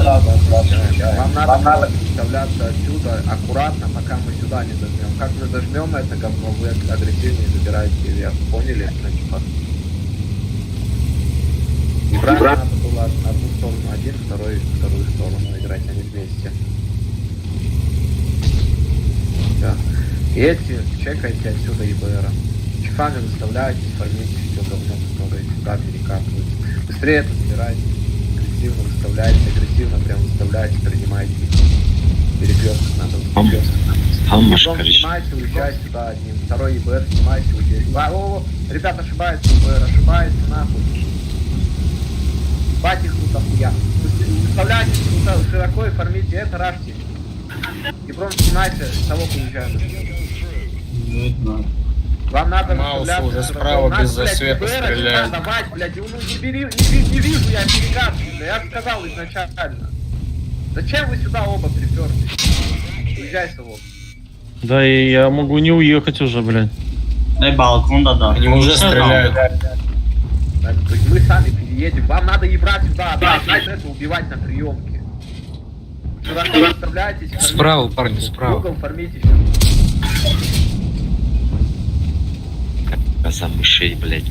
Вам надо выставляться отсюда аккуратно, пока мы сюда не зажмем. Как мы зажмем это говно, вы агрессивнее забираете вверх. Поняли? И брать надо было одну сторону один, вторую сторону играть, а не вместе. Да. И эти чекайте отсюда ИБР. Чифами выставляете, формите все говно, которое сюда перекатывает. Быстрее это собирайте. Агрессивно выставляете, агрессивно прям выставляете, принимайте. Перекресток надо выставить. Потом снимайте, уезжайте сюда одним. Второй ИБР снимайте, уезжайте. Ребята, ошибаются ИБР, ошибается нахуй. Бать их тут охуя. Выставляйте широко и формите это, ражьте. И просто снимайте, того уезжаем. Вам надо Маус уже справа без засвета стреляет. Давай, блядь, ну не вижу я перекатки, я сказал изначально. Зачем вы сюда оба припёртесь? Уезжай, Совок. Да и я могу не уехать уже, блядь. Дай балкон, да. Они уже стреляют. То есть мы сами переедем. Вам надо ебрать сюда, да, это убивать на приемке. Широко выставляйтесь. Справа, парни, справа. Угол формите. За мышей, блядь.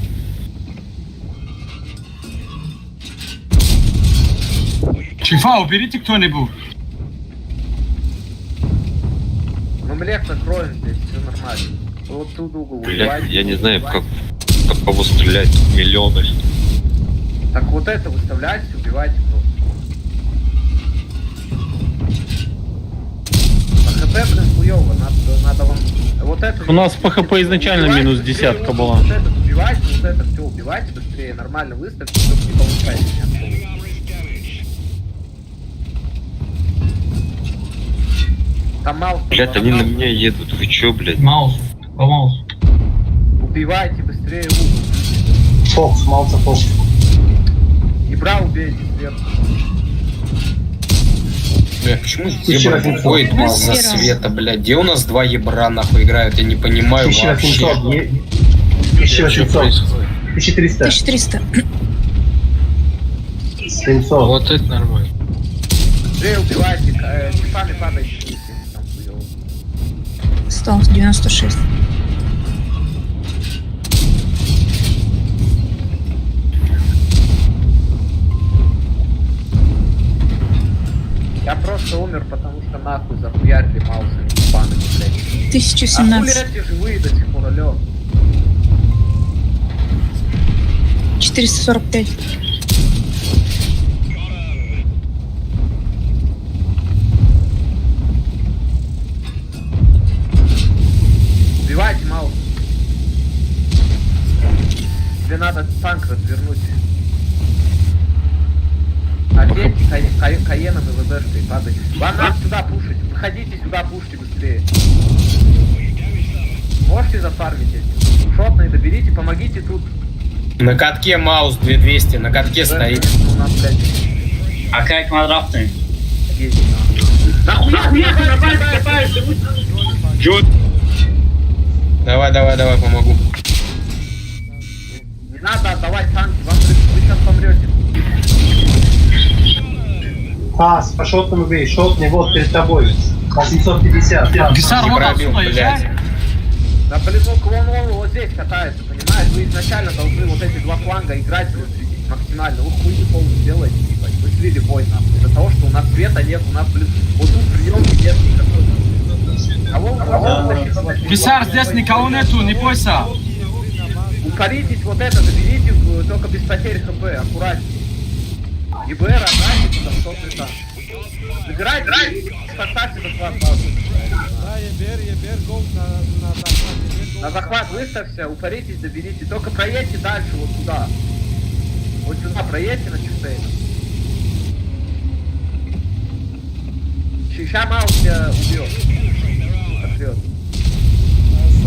Чифа, уберите кто-нибудь. Мы млек накроем здесь, все нормально. Вот тут угол Блядь, убивайте. я не знаю, как кого стрелять, миллионы. Так вот это выставляйте, убивайте просто. По ХП, блин, хуёво, надо вам... Вот это... У нас по ХП изначально убивайте, минус быстрее, 10 была. Вот это убивайте, вот это все убивайте быстрее, нормально выставьте, чтобы не получайте меня. Там маус... Блядь, они на меня едут, вы чё, блядь? Маус, по маусу. Убивайте быстрее угол. Фокс, Мауса, Фокс. Ебра убейте сверху. Бля, почему ебра выходит без засвета, блядь? Где у нас два ебра нахуй играют? Я не понимаю вообще. 1800. 1300. 1300. 700. Вот это нормально. Быстрее убивайте, чифами падайте вниз, там хуёво. 196. Я просто умер, потому что нахуй захуярили маусами ебаными, блядь. 1017. А хули эти живые до сих пор, алё? 445. Убивайте маус. Тебе надо танк развернуть. Оденьте каеном и ВЗшкой падайте. Вам надо сюда пушить. Выходите сюда, пушьте быстрее. Можете зафармить эти? Шотные доберите, помогите тут. На катке Маус 2200, на катке стоит. У нас, блядь, А как квадратный? есть нахуй. Давай, помогу. Не надо отдавать танки, вы сейчас помрете. По шотному бей, шотный вот перед тобой. По 750. Гисар, Не вот пробил, отсюда блядь. езжай. Да, блин, он вот здесь катается, понимаешь? Вы изначально должны вот эти два фланга играть, блин, максимально. Вы хуйню полностью делаете, ебать. Вы слили бой, нахуй. Из-за того, что у нас света нет, у нас, блин, вот тут приемки нет никакой. Гисар, здесь никого нету, не бойся. Укоритесь вот это, доберите, только без потерь ХП, аккуратнее. ИБР отдайте, 100 танк. Забирайте, поставьте захват базы. Да, ебер, гол на захват. На захват выставься, упоритесь, доберите. Только проедьте дальше, вот туда. Вот сюда проедьте на Чифтейна. Сейчас Маус тебя убьет. Отрет.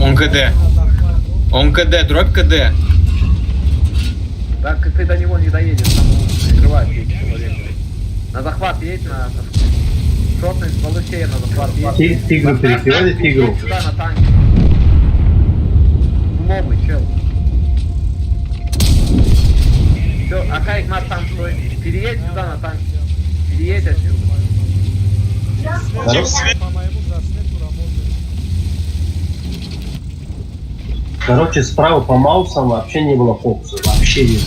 Он КД. Он КД, дробь КД. Так ты до него не доедешь, там прикрывает 10 человек. На захват едь, на шотный с Балысея на захват едь. Тигру перекрывали, тигру. Сюда на танке. Умовый, чел. Все, Акаик Мат там стой. Переедь сюда на танке. Переедь отсюда. По моему засвету работает. Короче, справа по Маусам вообще не было фокуса. Вообще не было.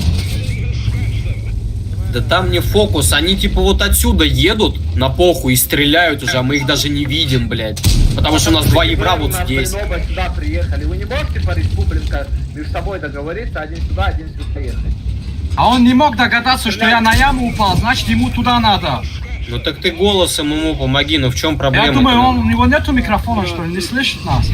Да там не фокус, они типа вот отсюда едут на похуй и стреляют уже, а мы их даже не видим, блядь. Потому что у нас два ебра вот здесь. Оба сюда приехали. Вы не можете по республика между собой договориться, один сюда, один сюда поехать. А он не мог догадаться, что я на яму упал, значит ему туда надо. Ну так ты голосом ему помоги, ну в чем проблема? Я думаю, у него нету микрофона, что ли, не слышит нас.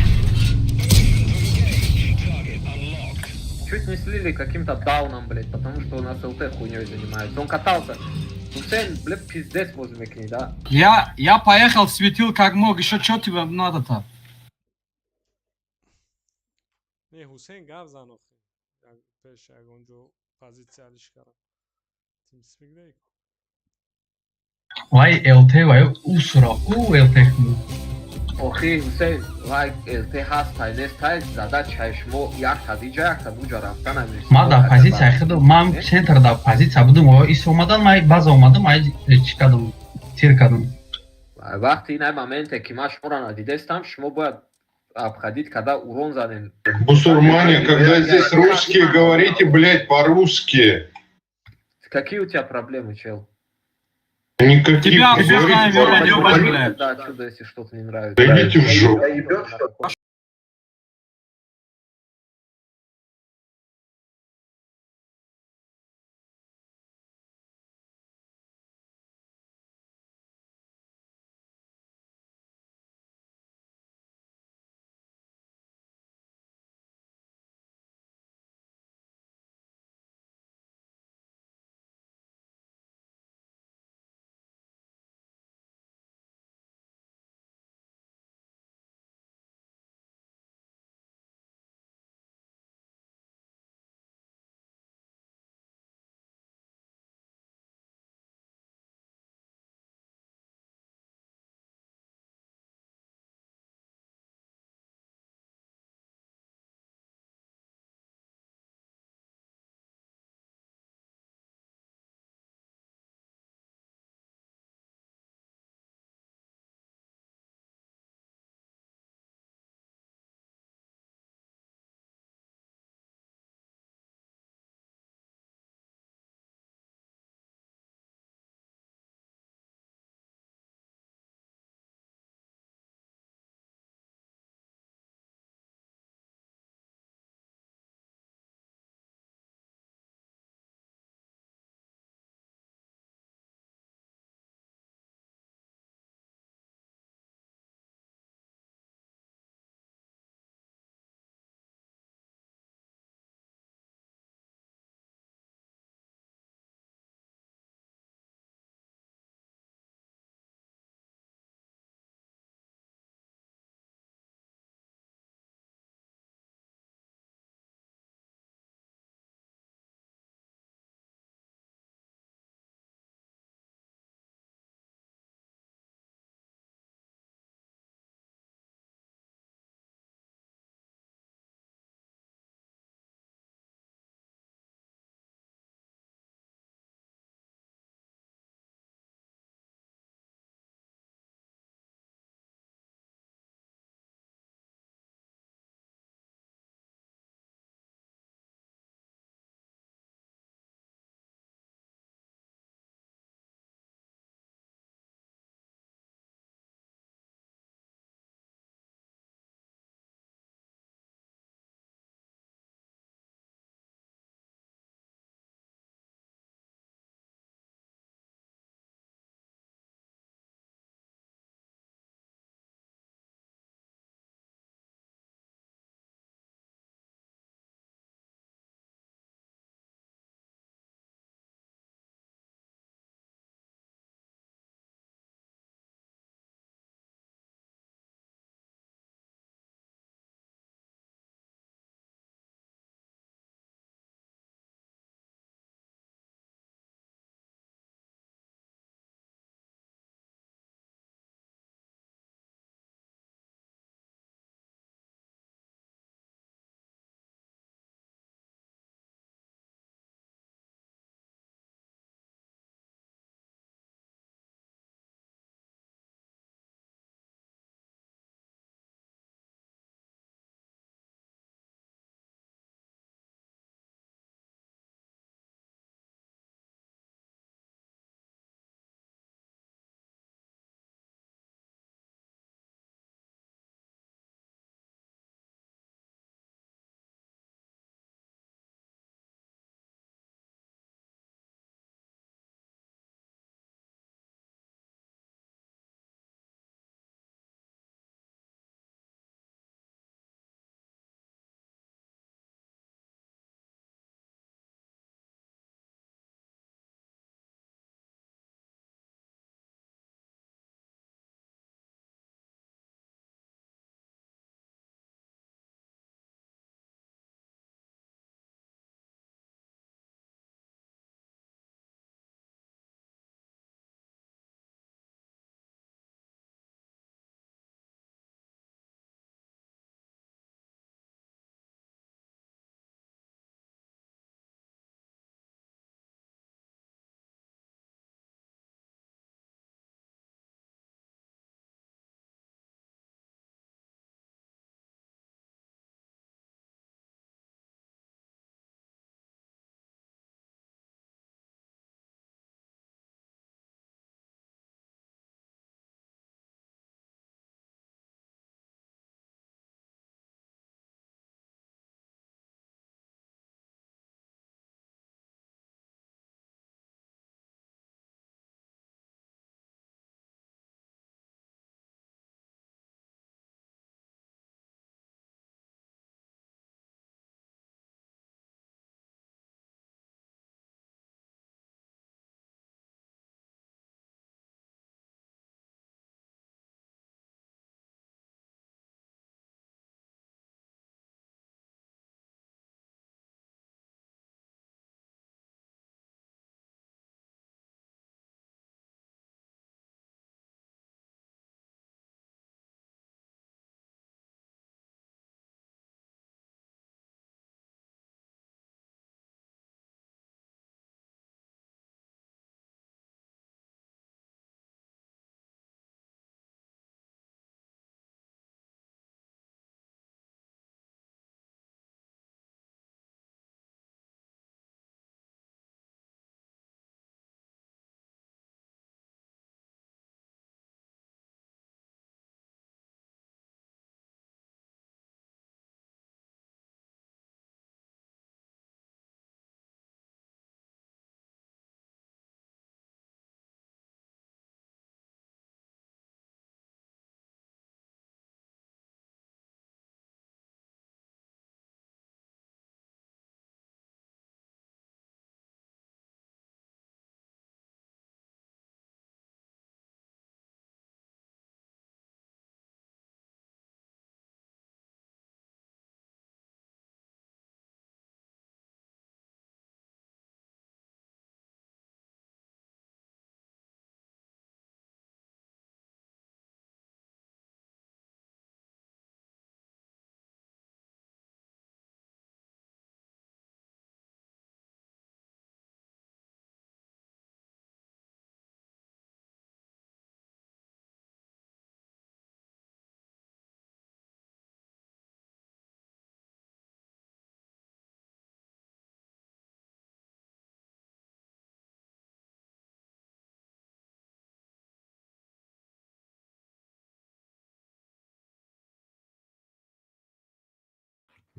Чуть не слили каким-то дауном, блядь, потому что у нас ЛТ хуйней занимается. Он катался. Хусейн, блядь, пиздец возле к ней, да? Я поехал, светил как мог, еще что тебе надо-то? Не, Хусейн гав занохи. Пеш яг онҷо позициялиш кард. Тимс мигдей. Вай ЛТ, вай усура, ЛТ. Охи, Хусейн, вай ЛТ ҳастай, нестай, зада чашмо, як хадиҷа, як хадуҷа рафтан амир. Мада позиция хидо, ман центрда позиция будум, ис омадан, май база омадам, май чикадам, тир кадам. Вақти ин моменте ки ман шуморо надидестам, шумо бояд обходить, когда урон занем. Бусурмане, когда здесь русские, говорите, блядь, по-русски. Какие у тебя проблемы, чел? Никаких, Тебя говорите знаем, по-русски. блядь. Да, отсюда, если что-то не нравится. Да идите в жопу.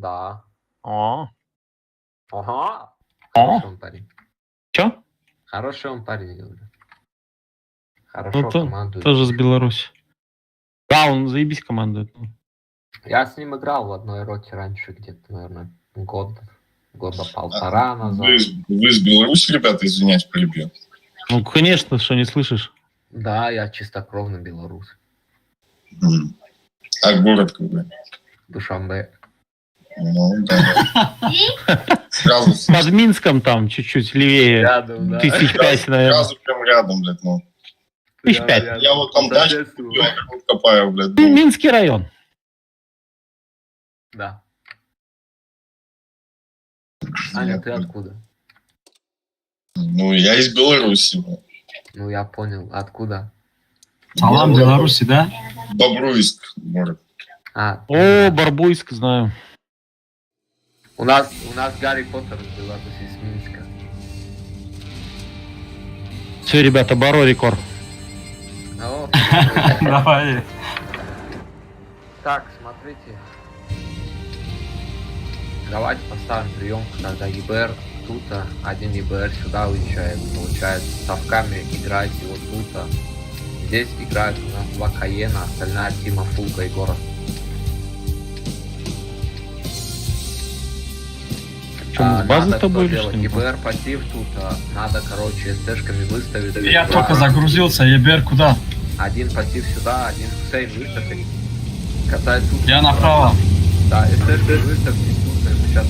Да. О. Ага. О. Хороший он парень. Чё? Хороший он парень, говорю. Хорошо Ну, командует. тоже с Беларуси. Да, он заебись командует. Я с ним играл в одной роте раньше, где-то, наверное, года полтора назад. Вы из Беларуси, ребята, извиняюсь, прибью. Ну, конечно, что не слышишь. Да, я чистокровный белорус. А город какой? Душанбе. Ну, да. Сразу, Под Минском там, чуть-чуть левее. Рядом, да. 1005, наверное. сразу прям рядом, блядь, ну. 1005. Я вот там дачу купил, а вот копаю, блядь. Ну, Минский район. Да. Аня, ты откуда? Ну, я из Беларуси. блядь. Ну, я понял. Откуда? Салам, Беларуси, да? Бобруйск, город. А, О, Барбуйск, знаю. у нас Гарри Поттер из Беларуси, из Минска. Все, ребята, Баро рекорд. Ну, Давай. так, смотрите. Давайте поставим приемку, когда ЕБР тут, один ЕБР сюда уезжает. Получается, ставками играйте вот тут. Здесь играют у нас 2 Каена, остальная Тима, Фулка и Город. Что, мы с базы с тобой или что? ЕБР пассив тут, надо, короче, СТшками выставить. Я только загрузился, ЕБР куда? Один пассив сюда, один Хусейн выставить. Катает тут. Я направо. Да, СТшки выставьте тут, сейчас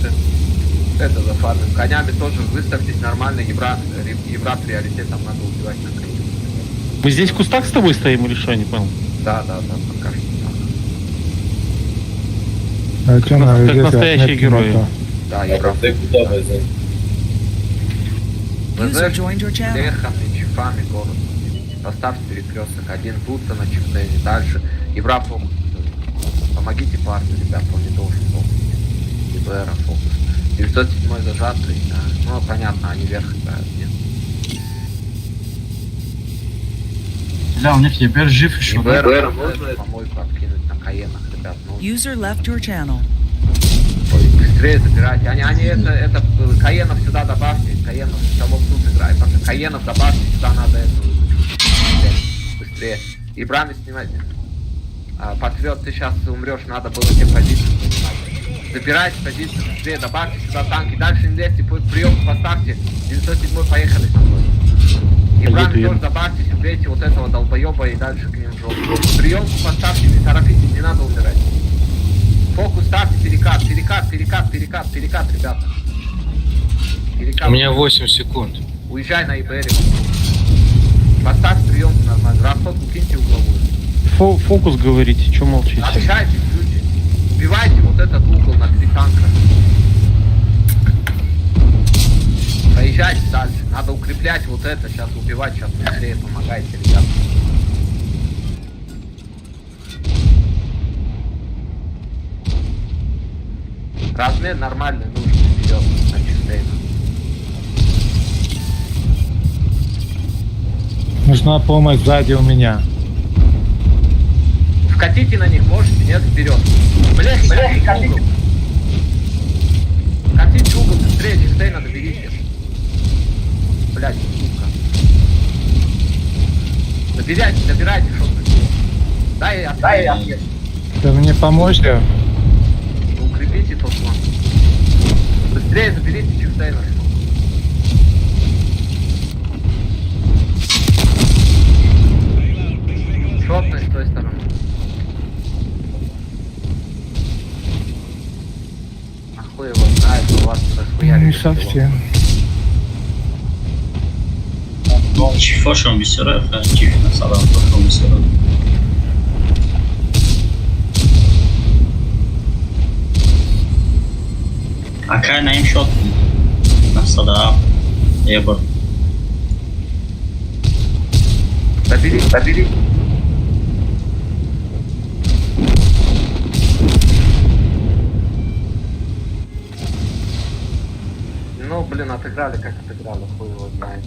это зафармим. Конями тоже выставьтесь нормально, Евра приоритетом надо убивать на коне. Мы здесь в кустах с тобой стоим или что, я не понял? Да, пока что так. Как настоящие герои. Да, Евра. Ты куда, Вазен? User joined your channel. Лехами, чифами город. Поставьте перекресток, один тут на чифтейне, дальше. Евра фокус. Помогите парню, ребят, он не должен фокусить. ЕБР фокус. 907 зажатый, да. Ну, понятно, они вверх играют, нет. Бля, у них ЕБР жив еще, да? ЕБР можно помойку откинуть на Каенах, ребят. Ну, User left your channel. ой, быстрее забирайте. Они это Каенов сюда добавьте. Каенов столов тут играет. Потому что Каенов добавьте, сюда надо это быстрее. И брами снимайте. Патриот, ты сейчас умрешь, надо было тебе позицию занимать. Забирайте позицию, быстрее добавьте сюда танки. Дальше не лезьте, приемку поставьте. 907 поехали со мной. И брами тоже добавьте, убейте вот этого долбоеба и дальше к ним в жопу. Приемку поставьте, не торопитесь, не надо умирать. Фокус ставьте, перекат, ребята. Перекат. У меня 8 секунд. Уезжай на ИБР. Поставь приемку нормально. Расходку киньте угловую. Фокус говорите, что молчите? Отвечайте, люди. Убивайте вот этот угол на 3 танка. Поезжайте дальше. Надо укреплять вот это. Сейчас убивать, сейчас быстрее. Помогайте, ребята. Размер нормальный, нужен вперед на чистейна. Нужна помощь сзади у меня. Вкатите на них, можете, нет, вперед. Блять, катите. Катите угол быстрее, чистейна доберите. Блять, сука. Добирайте, что ты. Дай ответ. Ты мне поможешь? Укрепите тот план. Быстрее заберите чифтейна. Шотный с той стороны. А хуй его знает, у вас расхуяли. Не совсем. Чифошом бисера, чиф на салам, потом бисера. Акай на им шот. На сада. Ебр. Добери. Ну, блин, отыграли, как отыграли, хуй его знает.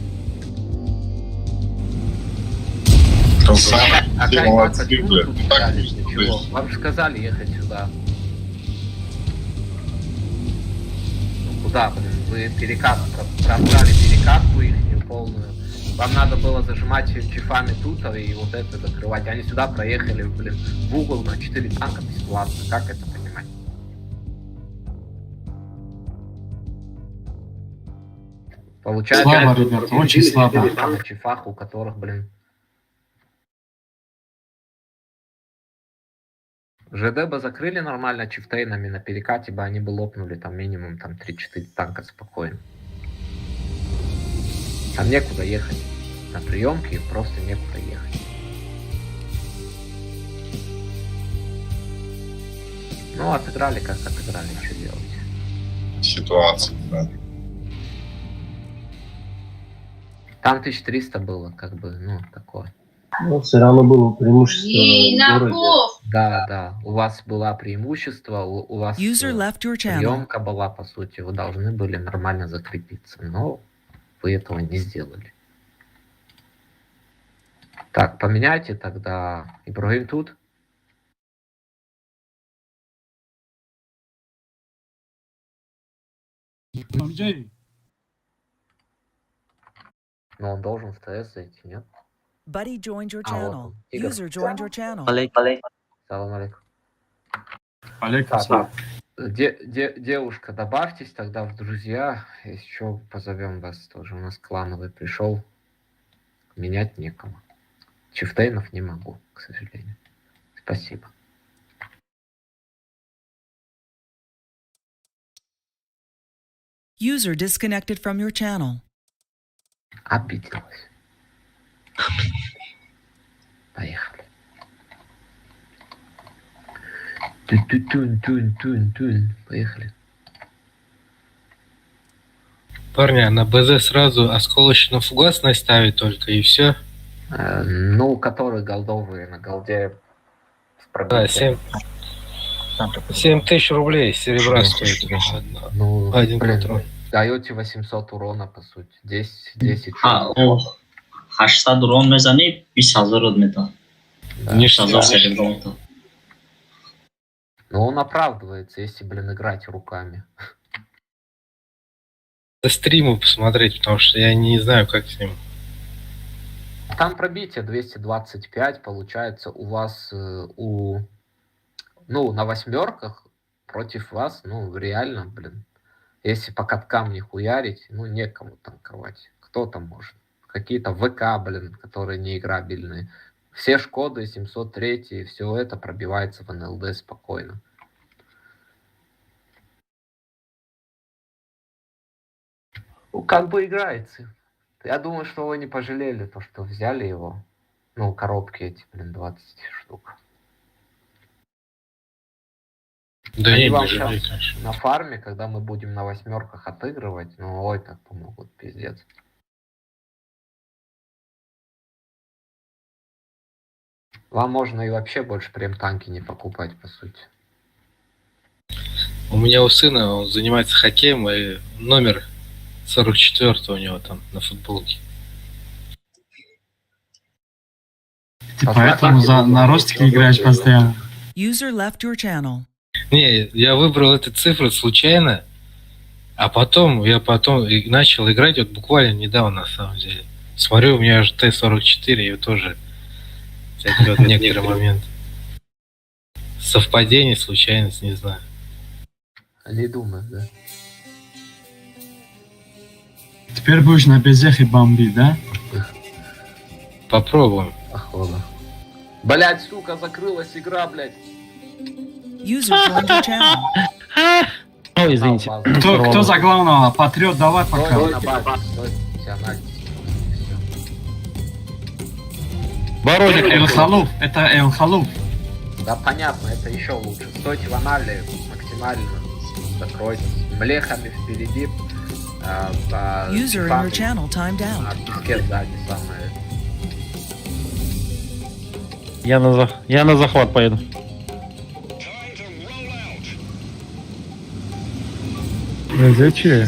А как почему тут играли? Для чего? Вам же сказали ехать сюда. туда, блин. Вы просрали перекатку их полную. Вам надо было зажимать чифами тут и вот это закрывать. Они сюда проехали, блин, в угол на 4 танка бесплатно. Как это понимать? Получается, Слабо, ребят, очень слабо. На чифах, у которых, блин, ЖД бы закрыли нормально чифтейнами на перекате бы, они бы лопнули там минимум там 3-4 танка спокойно. Там некуда ехать. На приемке просто некуда ехать. Ну, отыграли как отыграли, что делать? Ситуация, да. Там 1300 было, как бы, ну, такое. Ну, все равно было преимущество в городе. Да, да. У вас было преимущество, у вас User left your channel. приемка была, по сути. Вы должны были нормально закрепиться, но вы этого не сделали. Так, поменяйте тогда. Ибрагим тут. Но он должен в ТС зайти, нет? Buddy joined your А, вот channel. он, Игорь. User joined your channel. Салам алейкум. Алейкум Так, девушка, добавьтесь тогда в друзья. Если что, позовем вас тоже. У нас клановый пришел. Менять некому. Чифтейнов не могу, к сожалению. Спасибо. User disconnected from your channel. Обиделась. Поехали. Тун-тун-тун-тун-тун. Поехали. Парни, а на БЗ сразу осколочно-фугасной ставить только и все. Ну, которые голдовые на голде с пробитием. Да, 7 тысяч рублей серебра стоит. Ну, один блин, патрон. даете 800 урона, по сути. 10 800 урон мезани 20000 род метал. Да. 20000 серебро метал. Но он оправдывается, если, блин, играть руками. До стриму посмотреть, потому что я не знаю, как с ним. Там пробитие 225, получается, у вас ну, на восьмерках против вас, ну, реально, блин. Если по каткам не хуярить, ну, некому танковать. Кто там может? Какие-то ВК, блин, которые не играбельные. Все Шкоды, 703, все это пробивается в НЛД спокойно. Ну, как бы играется. Я думаю, что вы не пожалели то, что взяли его. Ну, коробки эти, блин, 20 штук. Да Они не, вам не жалею, сейчас конечно. на фарме, когда мы будем на восьмерках отыгрывать, ну, ой, как помогут, пиздец. Вам можно и вообще больше прям танки не покупать, по сути. У меня у сына, он занимается хоккеем, и номер 44 у него там на футболке. Ты поэтому на ростике играешь постоянно. User left your channel. Не, я выбрал эту цифру случайно, а потом и начал играть вот буквально недавно, на самом деле. Смотрю, у меня же Т-44, и тоже всякие вот некоторые моменты. Совпадение, случайность, не знаю. Не думаю, да. Теперь будешь на безехе бомбить, да? Попробуем. Походу. Блять, сука, закрылась игра, блять. User joined your channel. Ой, извините. Кто за главного? Патриот, давай пока. Стой на базе, стой. Вся Надя. Бородик, Эл-Халуф, это Эл-Халуф. Да понятно, это еще лучше. Стойте в анале максимально. Закройтесь. Млехами впереди. User in your channel timed out. А песке сзади самое. я на захват поеду. Зачем?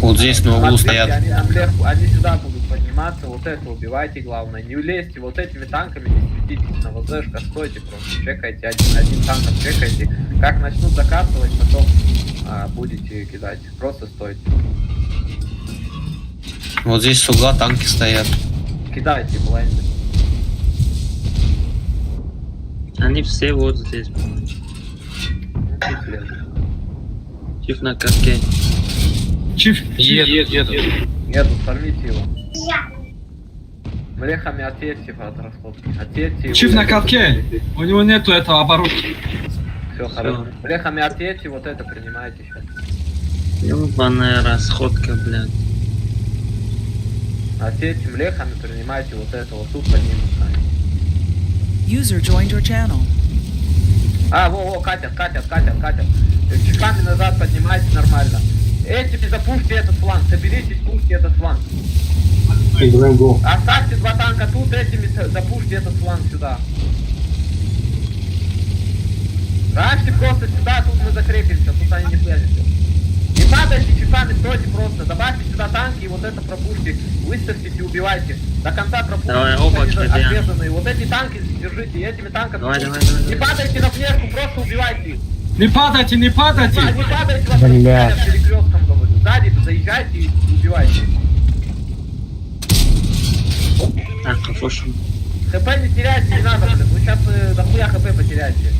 Вот здесь на углу Смотрите, стоят. они на млеху, они сюда будут подниматься, вот это убивайте, главное. Не лезьте вот этими танками, не светитесь на ВЗшка, стойте просто, чекайте, один танком чекайте. Как начнут закатывать, потом будете кидать. Просто стойте. Вот здесь с угла танки стоят. Кидайте блайнды. Они все вот здесь. Чуть лезут. Чиф на катке. Чиф, едут. Едут, формите его. Млехами отъедьте от расходки. Отъедьте его. Чиф на катке. У него нету этого оборудования. Все, хорошо. Млехами отъедьте, вот это принимайте сейчас. Ёбаная расходка, блядь. Отъедьте млехами, принимайте вот это, вот тут поднимутся. User joined your channel. Во, катят. Чеками назад поднимайте нормально. Этими запушьте этот фланг, соберитесь, пушьте этот фланг. Оставьте 2 танка тут, этими запушьте этот фланг сюда. Рашьте просто сюда, тут мы закрепимся, тут они не слезете. Не падайте чеками, стойте просто, добавьте сюда танки и вот это пропушьте, выставьтесь и убивайте. До конца пропушьте, Давай, чтобы оба, они кстати, отрезанные. Вот эти танки держите, и этими танками... Давай. Не падайте на флешку, просто убивайте их. Не падайте! Не падайте, вас стреляют перекрестком, говорю. Сзади заезжайте и убивайте. Так, пошло. ХП не теряйте, не надо, блин. Вы сейчас дохуя ХП потеряете.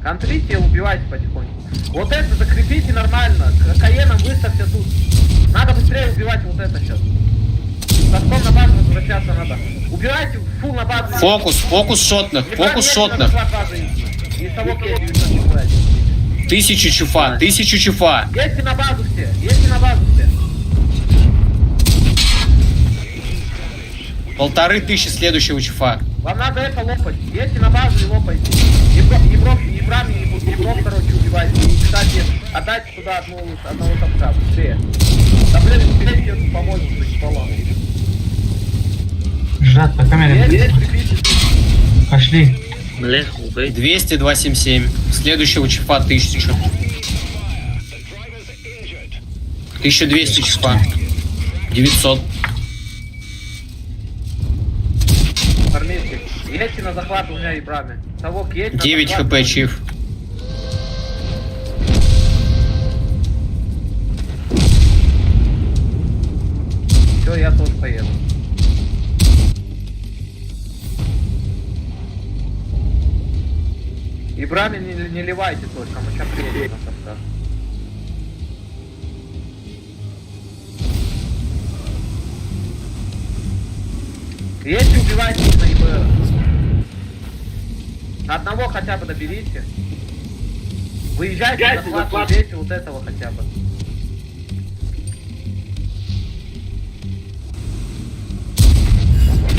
Контрите и убивайте потихоньку. Вот это закрепите нормально. Каеном выставьте тут. Надо быстрее убивать вот это сейчас. Соском на базу возвращаться надо. Убивайте фул на базу. Фокус шотных. Из того кейса 914. 1000 чуфа. Едьте на базу все. Полторы тысячи следующего чуфа. Вам надо это лопать. Едьте на базу и лопайте. Ебров, короче, убивайте. И, кстати, отдайте туда одного топка. Быстрее. Да, блин, успейте эту помочь, полом. Жат, по камере. Пошли. Млех, убей. 200, 277. Следующего чифа 1000. 1200 чифа. 900. Формите. Едьте на захват у меня и брами. Совок, едь на 9 захват. хп чиф. Все, я тоже поеду. И брами не ливайте только, мы сейчас приедем на совка. Едьте, убивайте их на ИБР. Одного хотя бы доберите. Выезжайте на захват, убейте вот этого хотя бы.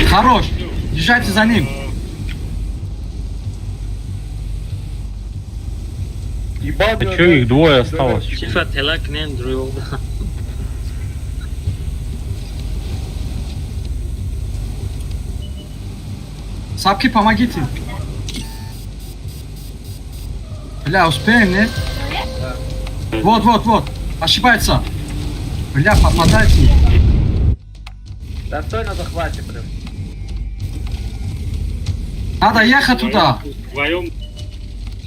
Хорош! Езжайте за ним! А чё, их двое осталось? Чифа телак не друг. Сапки, помогите! Бля, успеем, не? Вот. Ошибается! Бля, попадайте! Да стой на захвате, блин. Надо ехать туда!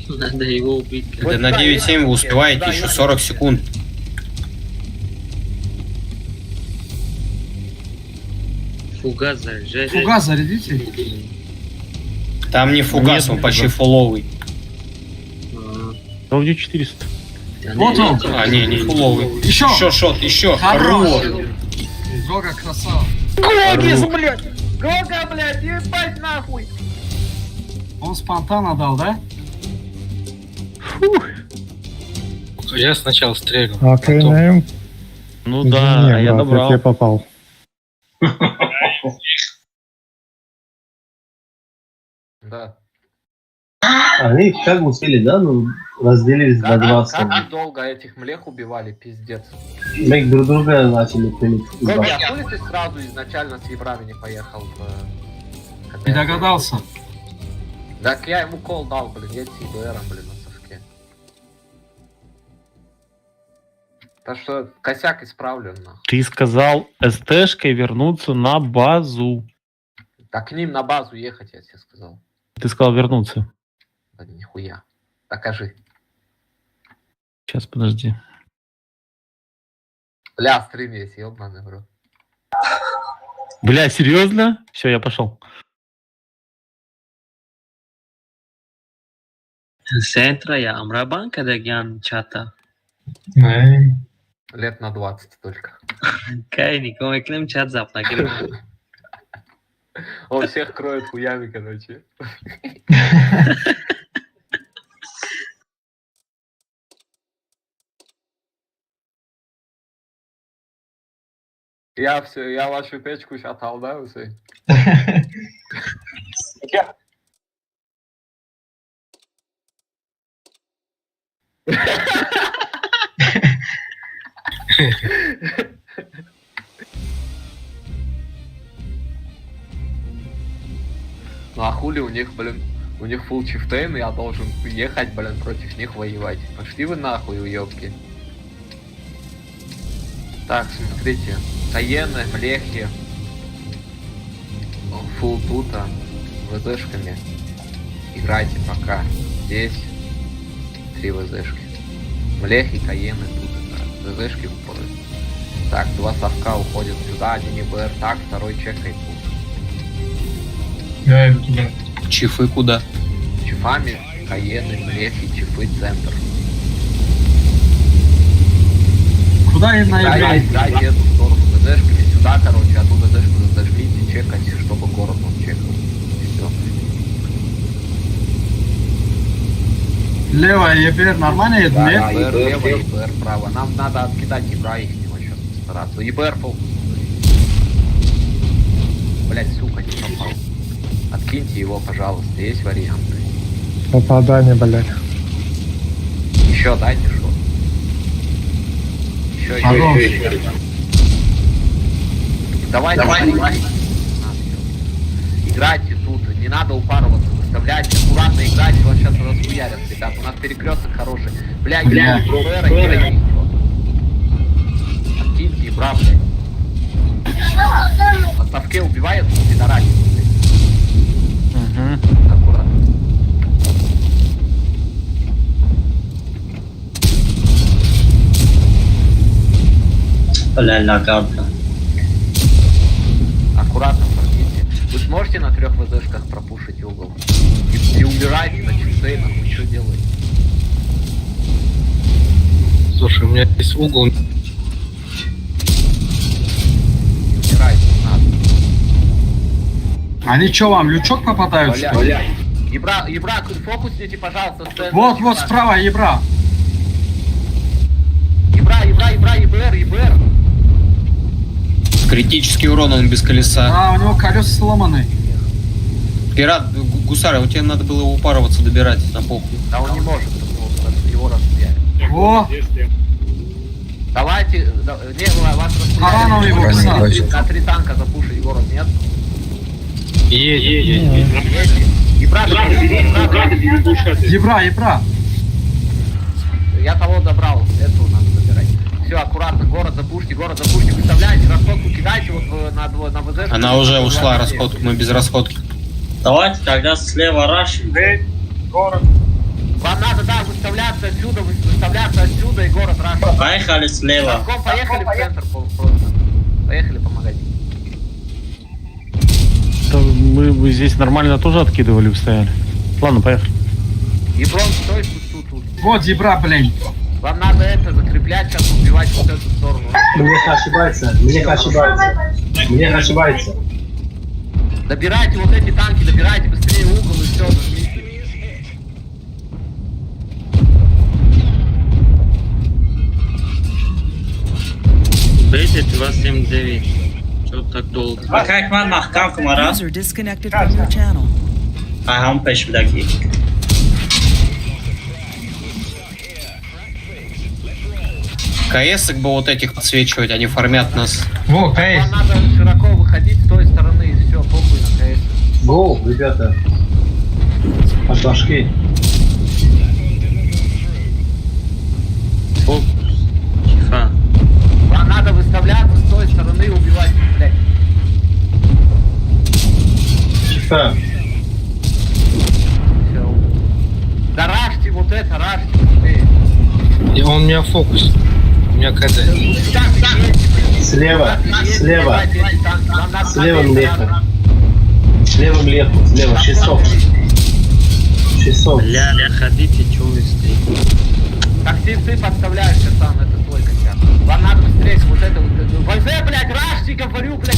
Надо его убить. Да на 9.7 вы успеваете, еще 40 секунд. Фугас заряжай. Фугас зарядите. Там не фугас, Нет, он почти фугас. фуловый. Вроде 400. Вот он! А, не фуловый. Еще! Еще шот, еще. Хорош! Хорош. Гога красава! Гога, блядь, ебать нахуй! Он спонтанно дал, да? Я сначала стрельну. Ну да, я добрал. попал. Да. Они как бы успели, да? Ну, разделились на два. Как долго этих млех убивали, пиздец. Мы друг друга начали пилить. Гоги, а хули ты сразу изначально с ебрами не поехал в... Не догадался. Так я ему кол дал, блин, едь с ИБРом, блин, на совке. Так что косяк исправлен. Нахуй. Ты сказал СТшкой вернуться на базу. Так к ним на базу ехать, я тебе сказал. Ты сказал вернуться. Да нихуя. Докажи. Сейчас, подожди. Бля, стрим есть, ёбаный, бро. Бля, серьезно? Все, я пошел. Центра я Амрабанка Дагян чата. Лет на 20 только. Кай, никому клем чат запнакил. Он всех кроет хуями, короче. Я все, я вашу печку шатал, да, усы? Ну а хули у них, блин, у них фулл чифтейн, я должен ехать, блин, против них воевать. Пошли вы нахуй, уёбки. Так, смотрите. Каены, млехи. Фулл тута. ВЗшками. Играйте пока. Здесь 3 ВЗшки. Млехи, каены, тута. ВЗшки упоры. Так, 2 совка уходят сюда, 1 ИБР. Так, 2 чекает тут. Я иду туда. Чифы куда? Чифами, каены, млехи, чифы, центр. Куда я наиграю? Дайте эту сторону ВЗшками сюда, короче, а ту ВЗшку зажмите, чекайте, чтобы город он чекал. Все. Лево, ЕБР нормально едет, Да, нет? ЕБР лево, ЕБР право. Нам надо откидать ебра ихнего сейчас постараться. ЕБР фокус. Блять, сука, не попал. Откиньте его, пожалуйста, есть варианты. Попадание, блядь. Еще дайте что. Еще. Давай. Играйте тут, не надо упарываться, выставляйте, аккуратно играйте, вас сейчас расхуярят, ребят, у нас перекресток хороший. Блядь, Бруэра и его. Откиньте и брав, блядь. На ставке убивает, пидорасик, блядь. Аккуратно. Бля, лагалка. Аккуратно пройдите. Вы сможете на 3 ВЗшках пропушить угол? И умирайте на чифтейнах, вы что делаете? Слушай, у меня есть угол. Не умирайте, надо. Они что, вам лючок попадают? что ли? Ебра, фокусните, пожалуйста, сцену. Вот, справа ебра. ЕБР. Критический урон, он без колеса. А, у него колеса сломаны. Пират, гусары, у тебя надо было упарываться, добирать на похуй. Да он не может, его расстреляли. Во! Давайте, не, вас Тараном его расстреляли. На 3 танка запушить город, нет? Едет. Ебра. Я того забрал, этого надо забирать. Все, аккуратно, город запушьте, выставляйте, расходку кидайте вот на ВЗ. Она уже ушла, расходку, мы без расходки. Давайте тогда слева раш. Вам надо, да, выставляться отсюда и город раш. Поехали слева. Поехали в центр просто. Поехали помогать. Да мы здесь нормально тоже откидывали, стояли. Ладно, поехали. Еблон, стой тут. Вот ебра, блин. Вам надо это закреплять, сейчас убивать вот эту сторону. Мне ошибается. Добирайте вот эти танки, добирайте быстрее угол и все, зажмите. Бейте 279. Что так долго? Как man махкам камара? User disconnected from your channel. Ага, пеш бдаки. КСок бы вот этих подсвечивать, они фармят нас. Во, КС. Вам надо широко выходить с той стороны и все, похуй на КС. Гоу, ребята. От башки. Фокус. Чифа. Что? Все. Да ражьте вот это, ражьте. Ты. И он меня в фокусе. У меня КД. Слева, слева. Слева лето. Слева лето, слева 600. 600. Бля, ходите, чё вы стоите? Так ты подставляешься сам, это твой косяк. Вам надо быстрее вот это вот. ВЗ, блядь, ражьте, говорю, блядь.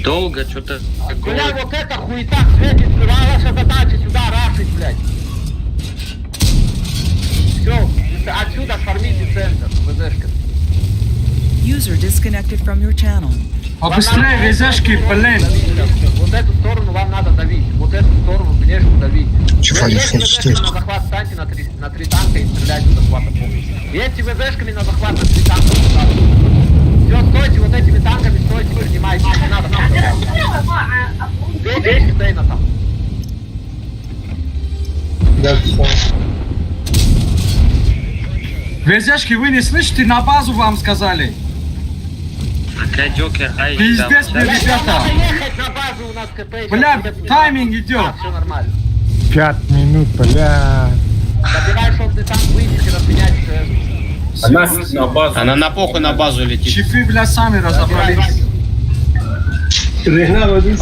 Долго, что-то Бля, вот это хуета светит, ваша задача сюда рашить, блядь. Все, отсюда формите центр, ВЗшка. User disconnected from your channel. Побыстрее, везешки, блин. Вот эту сторону вам надо давить, вот эту сторону внешне давить. Если ВЗшками на захват станьте на три танка и стреляйте в захвата полностью. Если ВЗшками на захват на 3 танка, все, стойте, вот этими танками стойте, принимайте, не надо там. Убейте Стейна там. Да, Везешки, вы не слышите? На базу вам сказали. Пиздец, Надо ребята. ехать на базу, у нас КП. Бля, тайминг идет. Все нормально. 5 минут, бля. Добирай шотный танк, выйдите, разменять. Она на базу. Она на похуй на базу летит. Чифы, бля, сами разобрались. Регнал один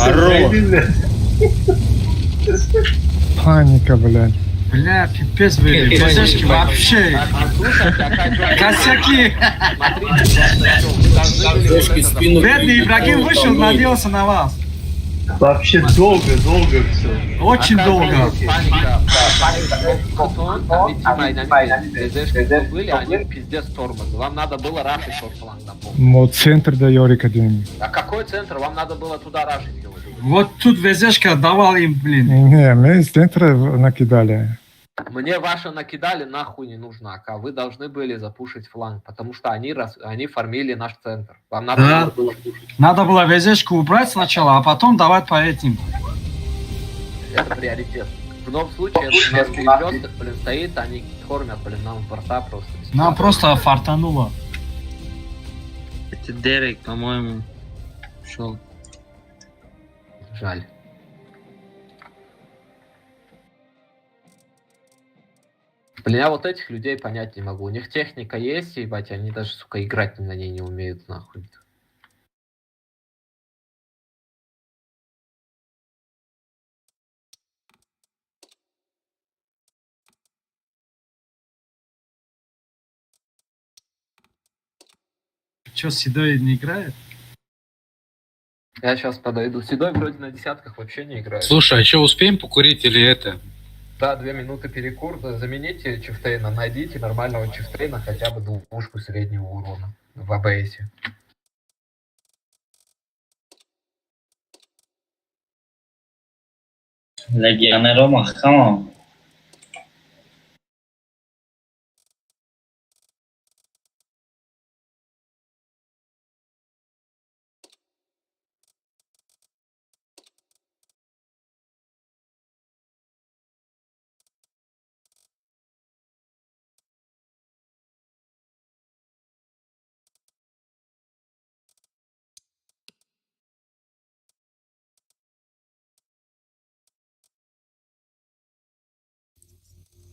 Паника, блядь. Бля, пипец, блин. Везешки вообще. Косяки. Везешки в спину. Бедный Ибрагим вышел, надеялся на вас. Вообще долго все. Очень долго. Были, они пиздец тормозы. Вам надо было рашить тот фланг на пол. Но центр до Йорика день. А какой центр? Вам надо было туда рашить его. Вот тут Везешка давал им, блин. Не, мы из центра накидали. Мне ваши накидали, нахуй не нужно, а вы должны были запушить фланг, потому что они фармили наш центр. Вам надо было пушить. Надо было Везешку убрать сначала, а потом давать по этим. Это приоритет. В новом случае, если у нас перекресток, блин, стоит, они кормят, блин, нам борта просто. Нам просто фартануло. Это Дерек, по-моему, шел. Жаль. Блин, я вот этих людей понять не могу. У них техника есть, ебать, они даже, сука, играть на ней не умеют, нахуй. Че, Седой не играет? Я сейчас подойду. Седой вроде на десятках вообще не играет. Слушай, а что, успеем покурить или это? Да, 2 минуты перекур. Замените Чифтейна, найдите нормального Чифтейна, хотя бы двушку среднего урона в АБСе. Legionero mahkama.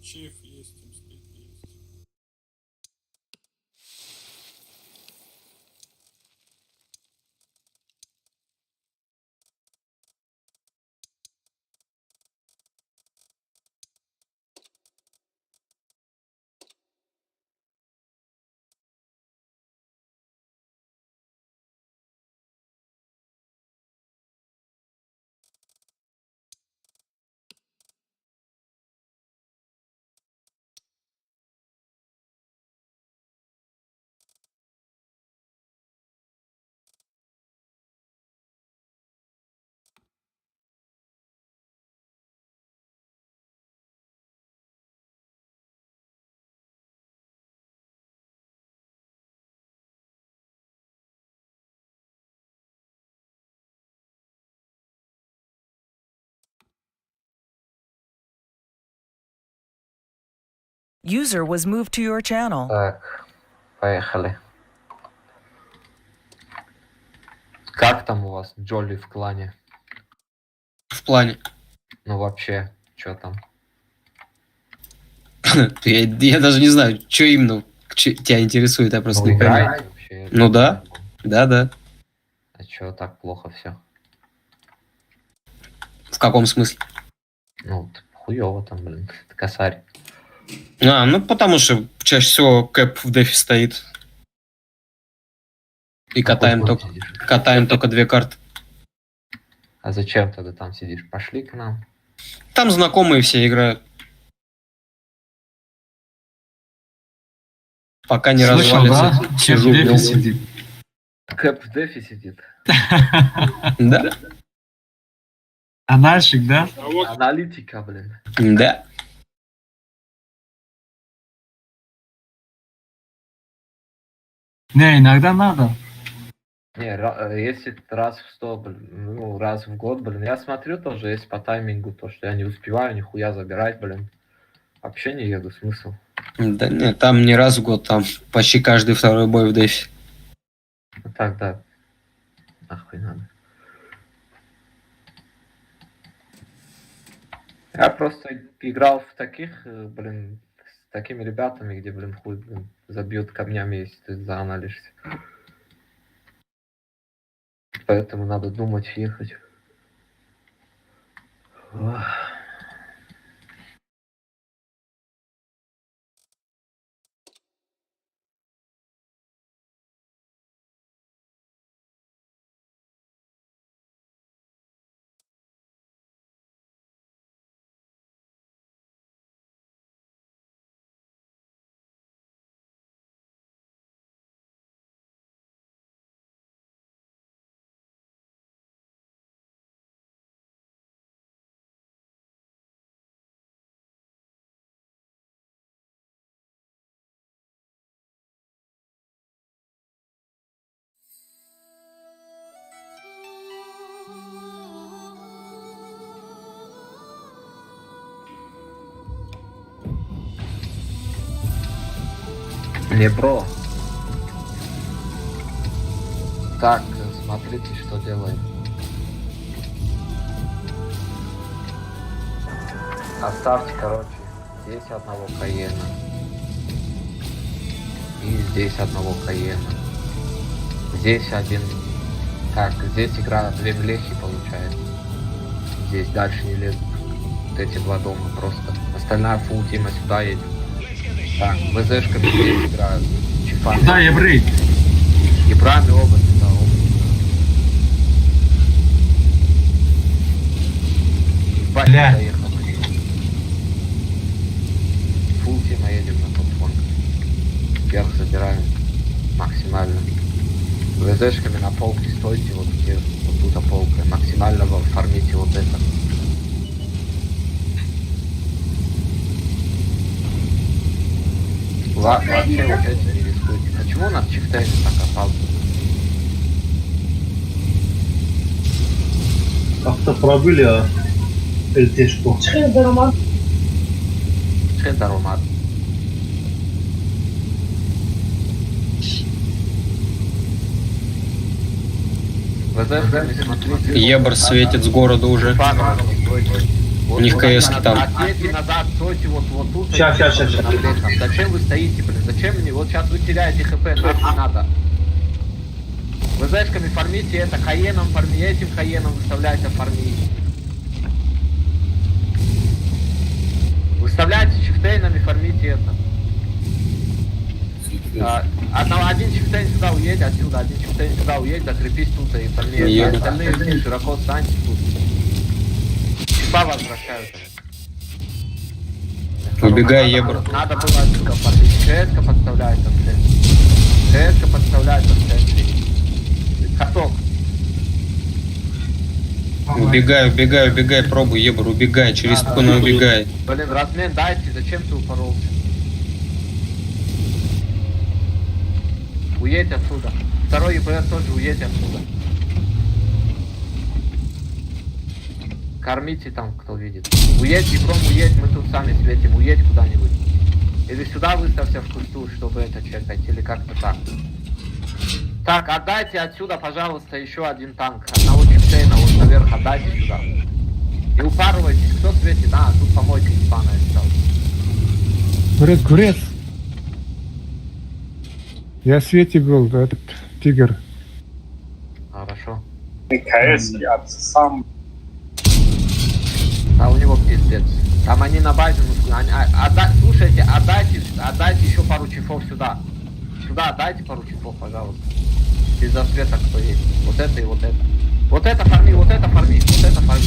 Чиф есть, TeamSpeak есть. User was moved to your channel. Так, поехали. Как там у вас Джоли в клане? В плане. Ну вообще, что там? Я даже не знаю, что именно тебя интересует, я просто Ну, не понимаю. играете вообще? Ну да. Да. А чё так плохо все? В каком смысле? Ну, хуёво там, блин, косарь. Ну потому что чаще всего кэп в дефе стоит. И катаем Какой только, фон сидишь? катаем только 2 карты. А зачем тогда там сидишь? Пошли к нам. Там знакомые все играют. Пока не Слышал, развалится, да? сижу. Кэп в дефе сидит. Кэп в дефе сидит. Да? Анальщик, да? Аналитика, блин. Да. Не, иногда надо. Не, если раз в 100, блин, ну, раз в год, блин, я смотрю тоже, если по таймингу, то, что я не успеваю нихуя забирать, блин, вообще не еду, смысл. Да нет, там не раз в год, там почти каждый второй бой в дефе. Ну так, да. Нахуй надо. Я просто играл в таких, блин, с такими ребятами, где, блин, хуй, блин, забьют камнями, если ты зааналишься. Поэтому надо думать, ехать. Ох. Не, бро. Так, смотрите, что делаем. Оставьте, короче, здесь одного Каена. И здесь одного Каена. Здесь один. Так, здесь игра 2 млехи получается. Здесь дальше не лезут. Вот эти 2 дома просто. Остальная фул тима сюда едет. Так, ВЗшками здесь играют. Чифами. Да, я брейк. Ебрами оба сюда, оба. Ебать, Бля. доехал. Фул тима едем на тот фланг. Вверх забираем максимально. ВЗшками на полке стойте, вот где, вот тут полка. Максимально фармите вот это. Вообще вот этим не рискуйте. Почему у нас чифтейн так опался? Как-то пробыли ЛТшку. Шедаромат. ВЗшками смотрите. Ебр светит с города уже. У них КСки там. Отъедьте назад, стойте вот тут. Щас. Зачем вы стоите, блин? Зачем мне? Вот сейчас вы теряете хп, нахуй надо. ВЗшками фармите это, Каеном фармите, этим Каеном выставляйте фармить. Выставляйте чифтейнами, фармите это. Один чифтейн сюда уедет, отсюда, один чифтейн сюда уедет, закрепись тут и фармите. Остальные здесь широко встаньте тут. Чифа возвращаются. Убегай, ебр. Надо было отсюда фармить. КС-ка подставляется в центре. КС-ка подставляется в центре. Каток. Убегай, пробуй, ебр, убегай, через спину убегай. Блин, размен дайте, зачем ты упоролся? Уедь отсюда. Второй ЕБР тоже уедь отсюда. Кормите там, кто видит. Уедь, Ефром, уедь, мы тут сами светим, уедь куда-нибудь. Или сюда выставься в кусту, чтобы это чекать, или как-то так. Так, отдайте отсюда, пожалуйста, еще один танк. Одного чипсейна вот наверх отдайте сюда. свете, да, тут помойка ебаная стала. Курец, курец. Я в свете был, этот тигр. Хорошо. КС, я сам... А у него пиздец. Там они на базе, слушайте, отдайте еще пару чифов сюда. Сюда отдайте пару чифов, пожалуйста. Без засвета кто есть. Вот это и вот это. Вот это фарми, вот это фарми, вот это фарми.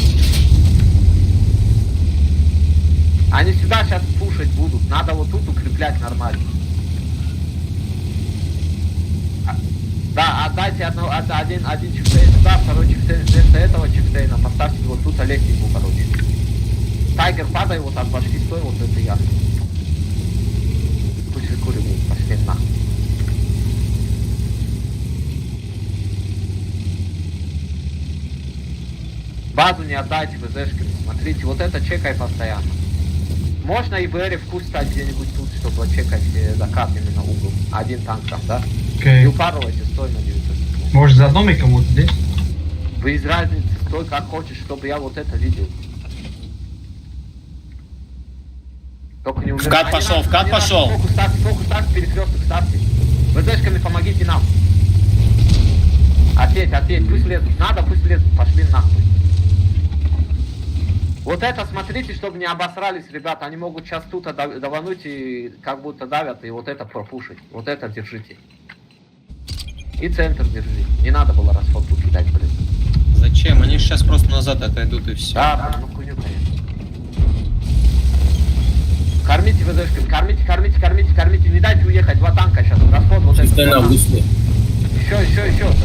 Они сюда сейчас пушить будут. Надо вот тут укреплять нормально. Да, отдайте один чифтейн сюда, второй чифтейн вместо этого чифтейна. Поставьте вот тут лестницу, короче. Тайгер, падай вот от башки, стой, вот это я. Пусть выкуривают, пошли нахуй. Базу не отдайте ВЗшками, смотрите, вот это чекай постоянно. Можно и в эре вкус стать где-нибудь тут, чтобы чекать закат именно угол. Один танк там, да? Не упарывайте, стой на 900 секунд. Может, за одном и кому-то здесь? Вы из разницы, стой как хочешь, чтобы я вот это видел. Только не умирай. Вкат пошел, вкат пошел. Фокус ставьте, перекресток ставьте. ВЗшками помогите нам. Ответь, пусть лезут. Надо, пусть лезут. Пошли нахуй. Вот это смотрите, чтобы не обосрались, ребята. Они могут сейчас тут давануть и как будто давят, и вот это пропушить. Вот это держите. И центр держи. Не надо было расходку кидать, блин. Зачем? Они сейчас просто назад отойдут и все. Да, ну хуйню, конечно. Кормите ВЗшками, кормите. Не дайте уехать, два танка сейчас. Расход вот это.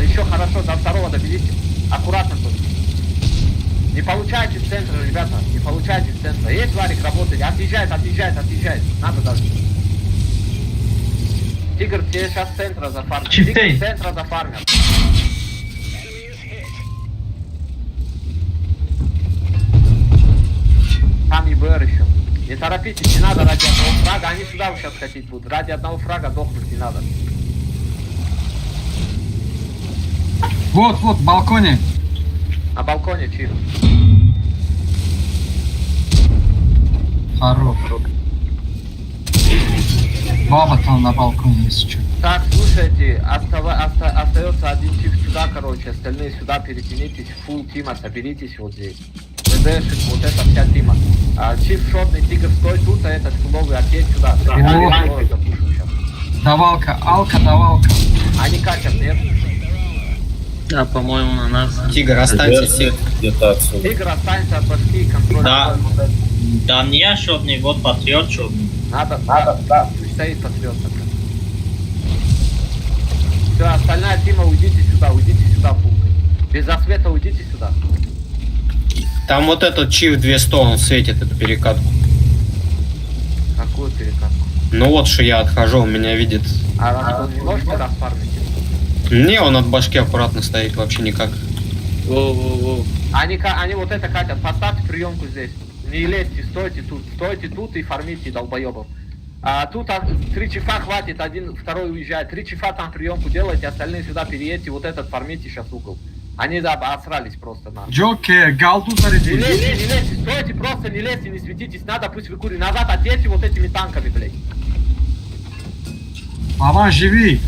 Еще хорошо, до второго доберите. Аккуратно только. Не получайте с центра, ребята, не получайте с центра. Есть Варик, работает, отъезжает. Надо даже. Тигр, тебе сейчас с центра зафармят. Тигр с центра зафармят. Там ЕБР еще. Не торопитесь, не надо ради одного фрага. Они сюда сейчас хотеть будут. Ради одного фрага дохнуть не надо. Вот, в балконе. На балконе чип. Хорош. Баба там на балконе, если что. Так, слушайте, остается один чип сюда, короче, остальные сюда перетянитесь, фулл тима, соберитесь вот здесь. ДДшек, вот это вся тима. Чип шотный, тигр, стой тут, а этот фуловый отъедь сюда. Давалка, давалка. Они катят, нет? Да, по-моему, на нас. Тигр, останься, где-то отсюда. Тигр, останься от башки, контроль. Да, не шотный, вот патриот шотный. Надо, да, пусть стоит патриот. Все, остальная тима, уйдите сюда, фулкой. Без засвета уйдите сюда. Там вот этот чиф 200, он светит эту перекатку. Какую перекатку? Ну вот что я отхожу, он меня видит. А вы не можете расфармить? Не, он от башки аккуратно стоит, вообще никак. Они вот это катят, поставьте приемку здесь. Не лезьте, стойте тут и фармите долбоебов. Тут 3 чифа хватит, второй уезжает. 3 чифа там приемку делайте, остальные сюда переедьте, вот этот фармите сейчас угол. Они отсрались просто на. Джокер, галду зарядили. Не лезьте, стойте, просто не лезьте, не светитесь, надо, пусть выкурит. Назад отъедьте вот этими танками, блядь. Мама, живи.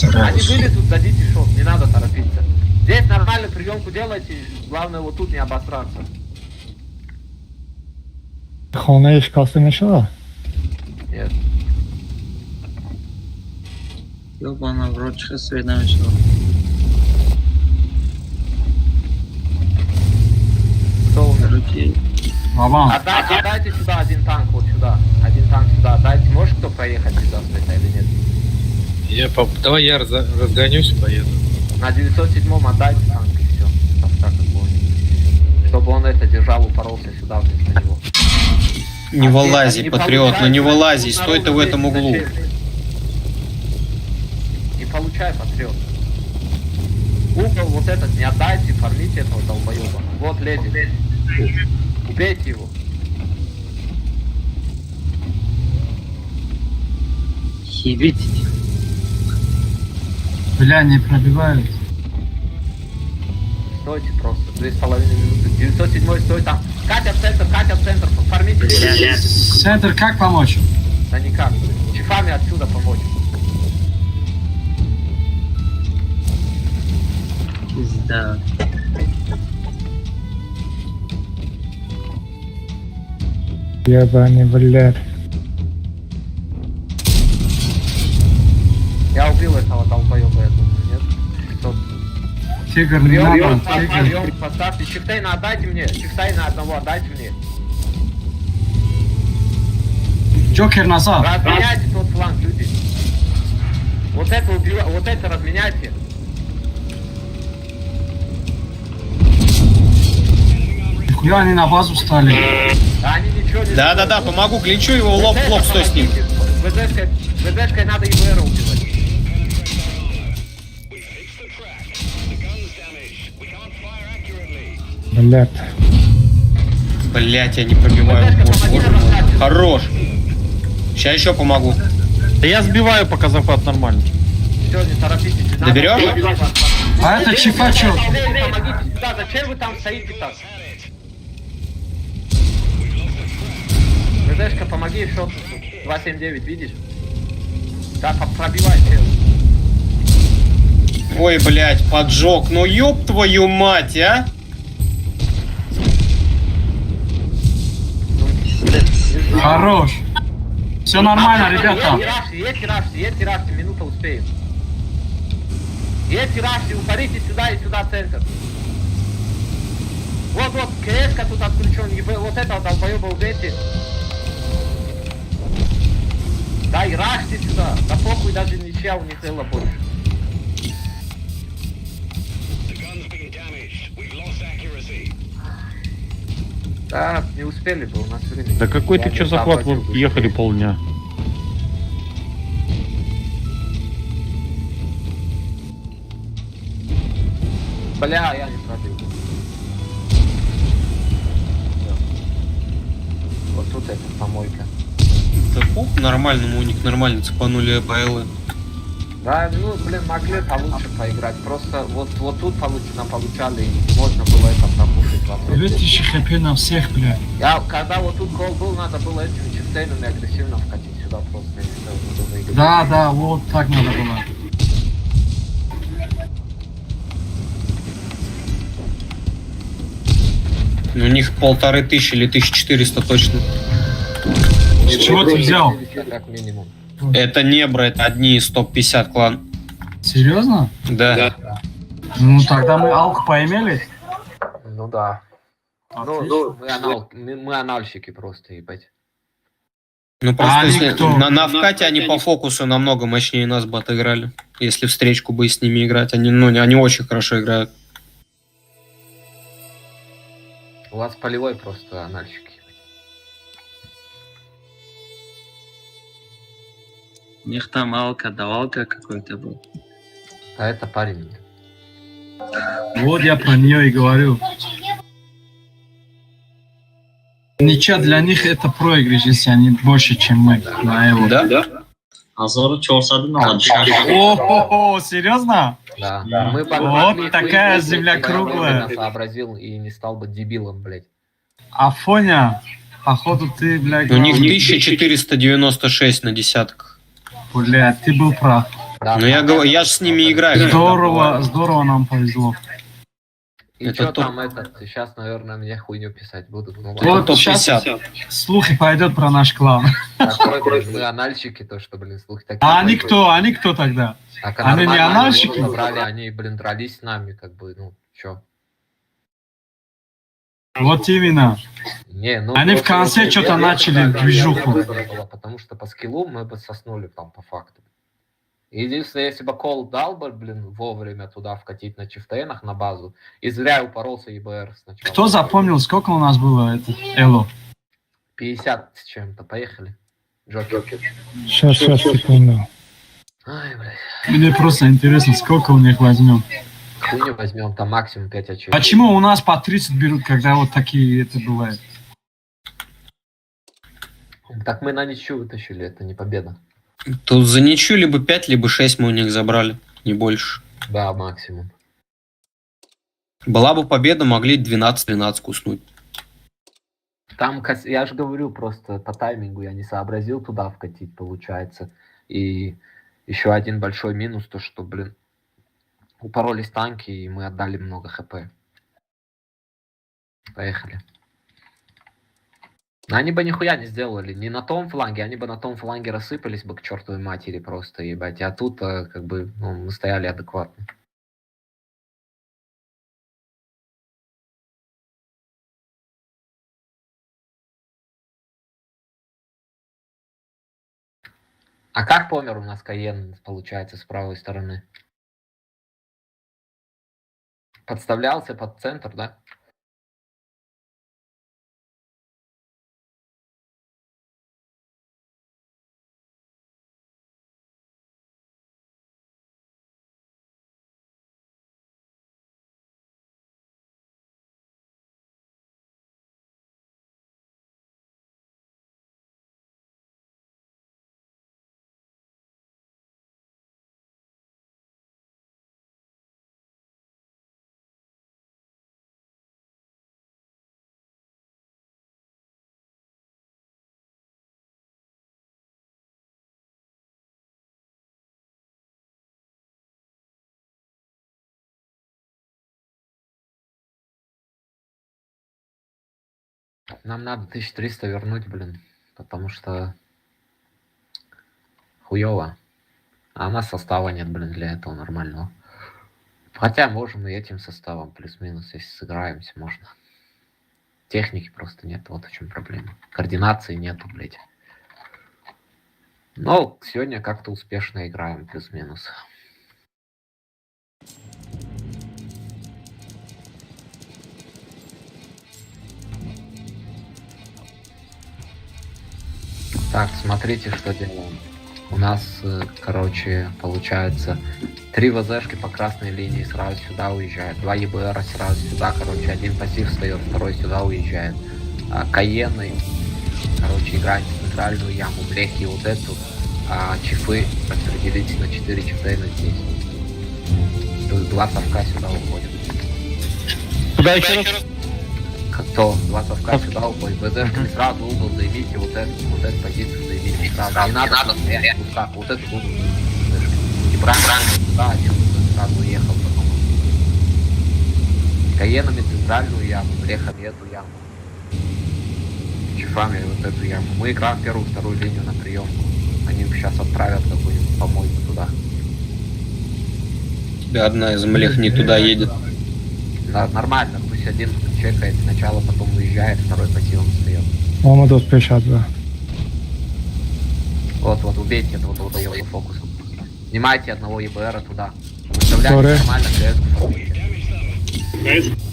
Они были тут, дадите шот, не надо торопиться. Здесь нормальную приемку делайте, главное вот тут не обосраться. Холна ешкасы начала? Нет. Ёбана в рот, сейчас видно начало. Кто умер? Мама. Отдайте сюда один танк, вот сюда. Один танк сюда отдайте. Может кто проехать сюда или нет? Давай я разгонюсь и поеду. На 907-м отдайте танк и все. Чтобы он это держал, упоролся сюда вместо него. Не вылази, патриот, ну не вылази, стой ты в этом углу. Не получай, патриот. Угол вот этот не отдайте, фармите этого долбоеба. Вот лезет. Убейте его. Ебите. Бля, не пробивают. стойте просто. 2,5 минуты. 907 стой там. Катя в центр, формите. Центр как помочь? Да никак. Чифами отсюда помочь. Пизда. Ебаный, блядь. Я убил этого долбоеба, я думаю, нет? Тигр, не надо. Прием, поставьте. Чифтейна отдайте мне. Чифтейна одного отдайте мне. Джокер назад. Разменяйте тот фланг, люди. Вот это убивайте, вот это разменяйте. Нихуя они на базу стали. Да они ничего не Да, помогу, клинчу его лоб в лоб, стой с ним. ВДшкой надо ИБР убивать. Блядь. Блять, я не пробиваю. Хорош. Сейчас еще помогу. Да я сбиваю, пока захват нормально. Все, не торопитесь. Доберешь? А это чифа чё? Помогите сюда, зачем вы там стоите так? ВДшка, помоги еще 279, видишь? Да, пробивай, чел. Ой, блять, поджог. Ну ёб твою мать, а? Хорош. Все нормально, ребята. Едьте рашьте, минута успеем. Едьте рашьте, упорите сюда и сюда центр. Вот, КС-ка тут отключен, вот этого долбоеба убейте. Да и рашьте сюда, да похуй, даже ничья у них было больше. Да, не успели бы, у нас время. Да какой ты чё захват, мы ехали полдня. Бля, я не пробил. Вот тут эта помойка. Да похуй, нормально, мы у них нормально цепанули АБЛы. Да, ну, блин, могли получше поиграть. Просто вот тут получали, и можно было это пропушить вопрос. 2000 хп на всех, бля. Когда вот тут гол был, надо было этими чифтейнами агрессивно вкатить сюда просто. И все, было выиграть. Да, вот так надо было. У них 1500 или 1400 точно. С чего ты взял? Как минимум. Это Небра, это одни из топ-50 клан. Серьезно? Да. Ну тогда мы алк поимели. Ну да. Ну, мы анальщики просто, ебать. Ну просто если кто? на вкате они по фокусу намного мощнее нас бы отыграли. Если встречку бы с ними играть. Они очень хорошо играют. У вас полевой просто анальщики. У них там алка какой-то был. А это парень. Вот я про нее и говорю. Ничья для них это проигрыш, если они больше, чем мы на его. Да? Азору чорсады надо. О, серьезно? Да. Вот такая земля круглая. Сообразил и не стал бы дебилом, блядь. Афоня, походу ты, блядь... У них 1496 на десятках. Блядь, ты был прав. Да, Ну я же с ними играю. Здорово нам повезло. И это что топ. там сейчас, наверное, мне хуйню писать будут. Ну, Это ладно. топ-50. Слухи пойдет про наш клан. Такой, блин, мы анальщики, то что, блин, слухи такие. А они кто? Они кто тогда? Так, они не нормально, анальщики? они собрали, они, блин, дрались с нами, как бы, ну, чё. Вот именно. Не, ну, Они в просто конце вот что-то я начали тогда движуху. было, потому что по скиллу мы бы соснули там по факту. Единственное, если бы Кол дал бы, блин, вовремя туда вкатить на чифтейнах на базу, и зря упоролся ИБР сначала. Кто запомнил, сколько у нас было это Эло? 50 с чем-то, поехали. Джокер. Сейчас, секунду. Ай, блядь. Мне просто интересно, сколько у них возьмем. Хуйню возьмем, там максимум 5 очей. Почему у нас по 30 берут, когда вот такие это бывает? Так мы на ничью вытащили, это не победа. Тут за ничью либо 5, либо 6 мы у них забрали. Не больше. Да, максимум. Была бы победа, могли 12-13 куснуть. Там, я же говорю, просто по таймингу я не сообразил туда вкатить, получается. И еще один большой минус, то что, блин, упоролись танки, и мы отдали много хп. Поехали. Но они бы нихуя не сделали. Не на том фланге, они бы на том фланге рассыпались бы к чертовой матери просто, ебать. А тут, как бы, ну, мы стояли адекватно. А как помер у нас Каен, получается, с правой стороны? Подставлялся под центр, да? Нам надо 1300 вернуть, блин. Потому что хуёво. А у нас состава нет, блин, для этого нормального. Хотя можем и этим составом плюс-минус, если сыграемся, можно. Техники просто нет, вот в чем проблема. Координации нету, блядь. Но сегодня как-то успешно играем, плюс-минус. Так, смотрите, что делаем. У нас, короче, получается 3 ВЗшки по красной линии сразу сюда уезжают. 2 ЕБР сразу сюда, короче, один пассив встает, второй сюда уезжает. Каены, короче, играть в центральную яму, блеки вот эту, чифы распределить на 4 чифтейна здесь. То есть 2 совка сюда уходят. Куда еще раз? Кто? 2 совка сюда уходит. ВЗшками сразу угол заявите, вот эту позицию заявите сразу. Не надо стоять в кустах, вот эту буду. И бран сюда, один сразу уехал потом. Каенами центральную яму, брехами эту яму. Чифами вот эту яму. Мы играем первую, вторую линию на приемку. Они сейчас отправят какую-нибудь помойку туда. Одна из млех не туда едет. Да, нормально, пусть один чекает сначала, потом уезжает, второй пассивом встает. Мама тут печатала. Вот, убейте этого долбоёба фокусом. Снимайте одного ЕБРа туда. Выставляйте нормально КС.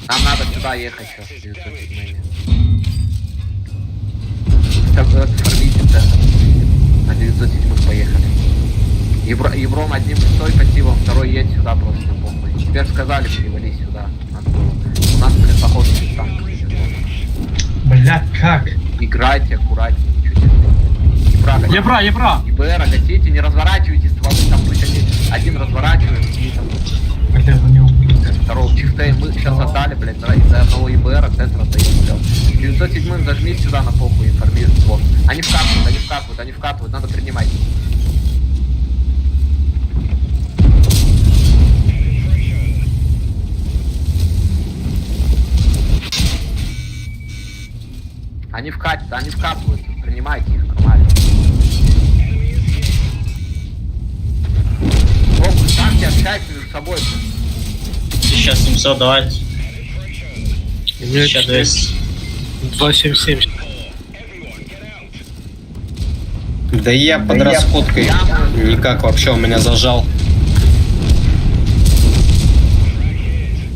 Нам надо сюда ехать сейчас, 907. Формите центр. На 907 поехали. Евром одним стой пассивом, второй едь сюда просто на похуй. Теперь сказали, перевали сюда. У нас, блин, похоже, без танка. Бля, как? Играйте аккуратнее, Ебра! ИБР гасите, не разворачивайте стволы, там пусть они один разворачивает, и там... Бля, вы не убили. Второго чифтей мы сейчас отдали, блядь, из-за одного ИБР центр отдают, все. 907 зажмись сюда на похуй, информирует ствол. Они вкатывают, надо принимать. Они вкатывают, принимайте их нормально. Фокус, танки общаются между собой. 1700 давайте. 1200. 277. Да я под расходкой. Никак вообще он меня зажал.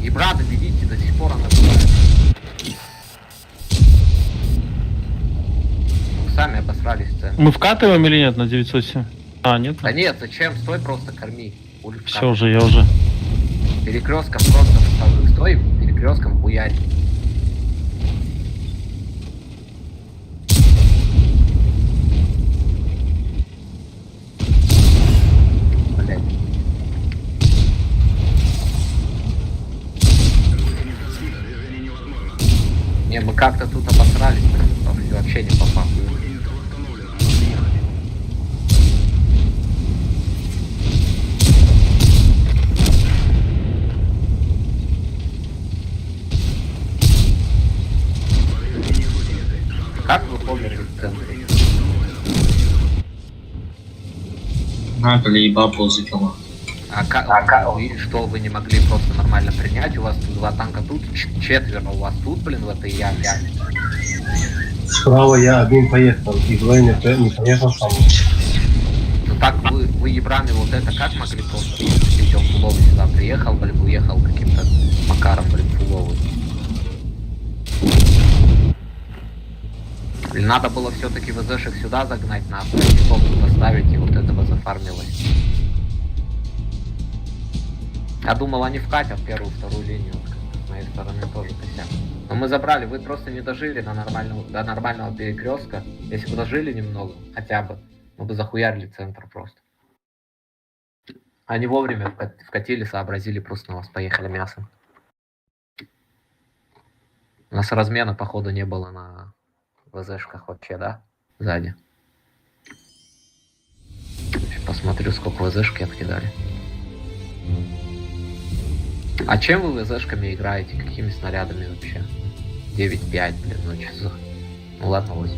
И брата видите, до сих пор она бывает. Сами обосрались в центре. Мы вкатываем или нет на 907? А, нет? Да нет, зачем? Стой, просто корми. Все уже, я уже. Перекрестком просто стой, перекрестком хуярь. Блять. Не, мы как-то тут обосрались, вообще не по факту. Как вы померли в центре? Наглый бабу заколол. И что, вы не могли просто нормально принять? У вас тут 2 танка тут, 4 у вас тут, блин, в этой яме. Справа я один поехал, и двое не поехал сам. Ну так вы ебраны вот это как могли просто, если он фуловый сюда приехал, блин, уехал каким-то макаром, блин, фуловый. Блин, надо было все-таки ВЗшек сюда загнать, нахуй, и поставить, и вот этого зафармилось. Я думал, они вкатят первую, вторую линию, с моей стороны тоже косяк. Но мы забрали, вы просто не дожили до нормального перекрестка. Если бы дожили немного, хотя бы, мы бы захуярили центр просто. Они вовремя вкатили, сообразили, просто на вас поехали мясом. У нас размена, походу, не было на ВЗшках вообще, да? Сзади. Сейчас посмотрю, сколько ВЗшки откидали. А чем вы ВЗшками играете? Какими снарядами вообще? 9-5, блин, ну чё за... Ну ладно, 8.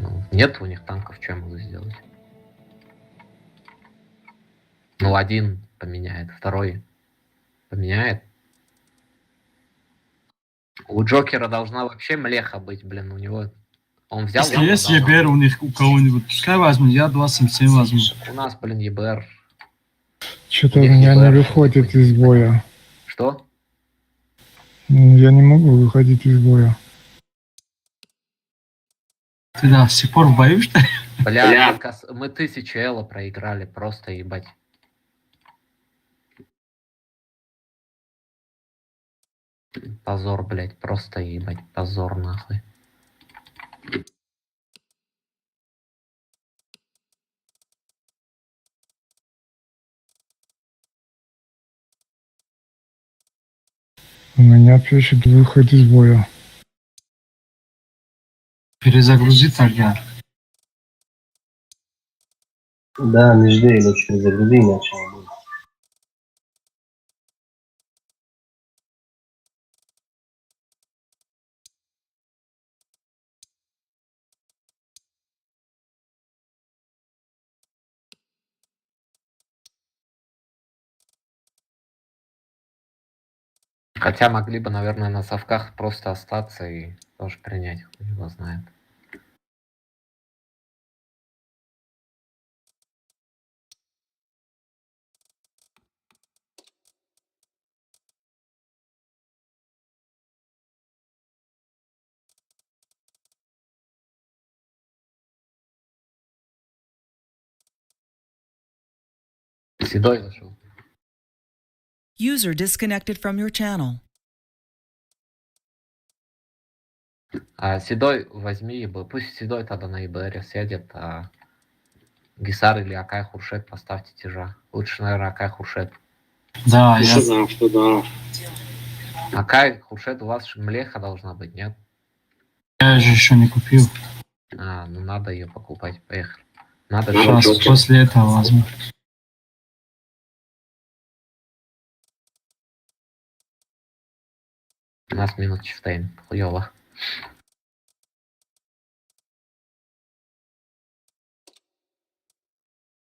Ну, нет у них танков, что я могу сделать? Ну, один поменяет, второй поменяет. У Джокера должна вообще млеха быть, блин, у него... Он взял... Если есть ЕБР у них, у кого-нибудь, пускай возьмут, я 277 возьму. У нас, блин, ЕБР. Что-то у меня не выходит из боя. Что? Я не могу выходить из боя. Ты до сих пор в бою, что ли? Бля, мы 1000 эло проиграли, просто ебать. Позор, блядь, просто ебать, позор нахуй. У меня пишет выход из боя. Перезагрузи тогда. Да, не жди, лучше перезагрузи, иначе не будет. Хотя могли бы, наверное, на совках просто остаться и тоже принять, хуй его знает. Седой зашел. User disconnected from your channel. А Седой возьми ИБ. Пусть Седой тогда на ИБР сядет, а Гисар или Акай Хуршет поставьте тяжа. Лучше, наверное, Акай Хуршет. Да, я знаю, что да. Акай Хуршет у вас млеха должна быть, нет? Я же еще не купил. А, ну надо ее покупать. Поехали. Надо Сейчас, после этого возьму. У нас минус Чифтейн. Хуёво.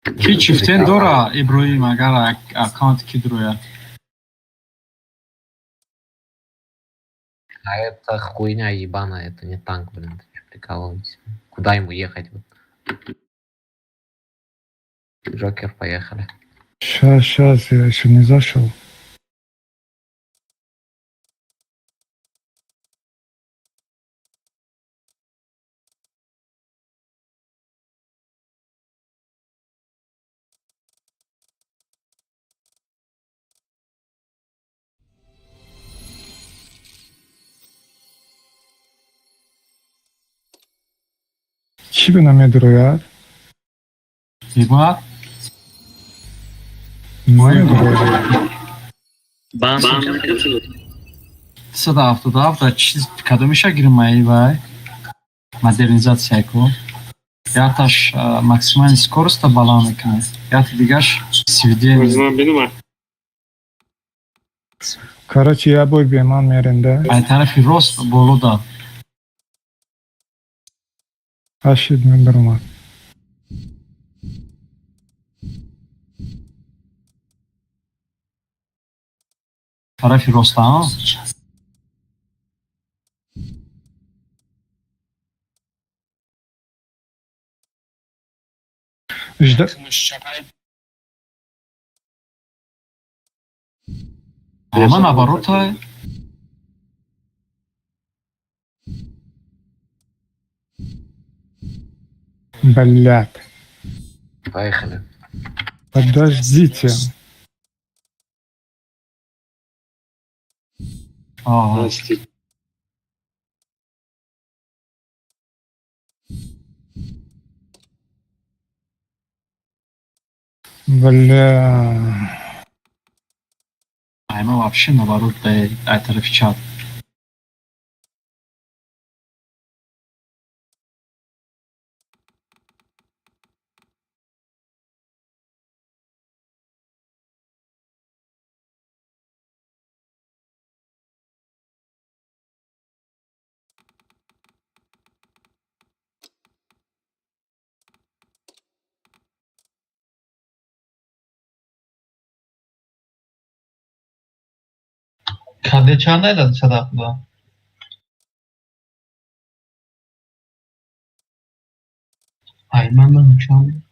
Ki çiften dora İbrahim agar аккаунт кидруя. А это хуйня ебаная, это не танк, блин. Прикалываетесь. Куда ему ехать? Джокер, поехали. Сейчас, я еще не зашел. Ki bana medro ya? İba. Medro. Bam. да автодавда кадомиша гирмай вай. Модернизация ко. Яташ максимальная скорость балана кне. Ят дигаш сведение. Короче, я бой беман меренде. Ай тарафи рост болода. Ашид мендерма. Тарафи роста, а? Жда. Прямо наоборот. Блядь. Поехали. Подождите. Ага. Бля. А ему вообще наоборот, это в чат. Kade çağındaydı sadaklı. Ayman'ın uçağın.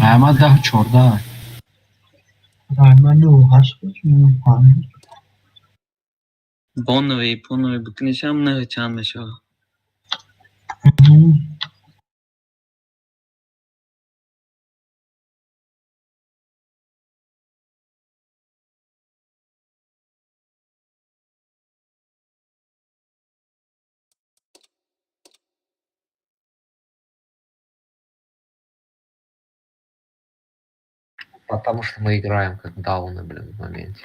Ama daha çorda. Ayman'ı haşkı çünkü falan. Бонове и понове, букнеша много чаме шо. Потому что мы играем как дауны, блин, в моменте.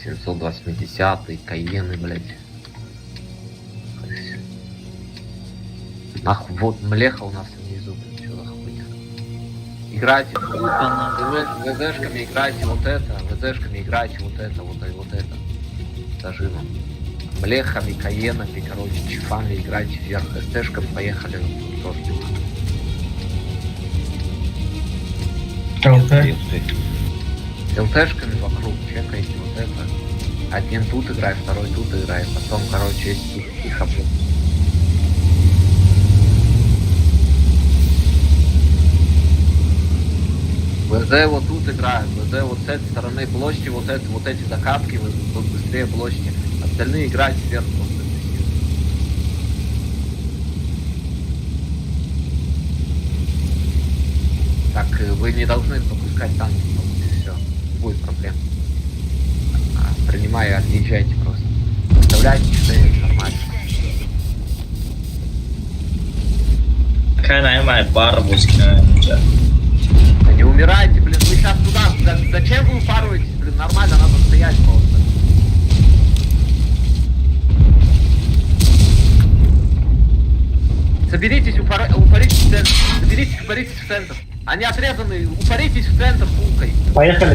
«780-й, Каены, блядь. Нахуй, вот Млеха у нас внизу, блин, что за хуйня. Играйте ВЗшками, играйте вот это, ВЗшками играйте вот это, вот это. Зажимом. Млехами, Каенами, короче, чифами играйте вверх. СТшками поехали тоже. ЛТшками вокруг, чекайте вот это. Один тут играет, второй тут играет. Потом, короче, есть их облуп. ВЗ вот тут играют, ВЗ вот с этой стороны площади, вот эти закатки, вы тут быстрее площади. Остальные играют вверх просто. Так, вы не должны пропускать танки, все, будет проблем. Принимаю, отъезжайте просто. Оставляйте 4, нормально. Какая наймай барбуска. Да не умирайте, блин, вы сейчас туда, зачем вы упарываетесь, блин, нормально, надо стоять просто. Соберитесь, упаритесь в центр, соберитесь, упаритесь в центр. Они отрезаны, упаритесь в центр пулкой. Поехали,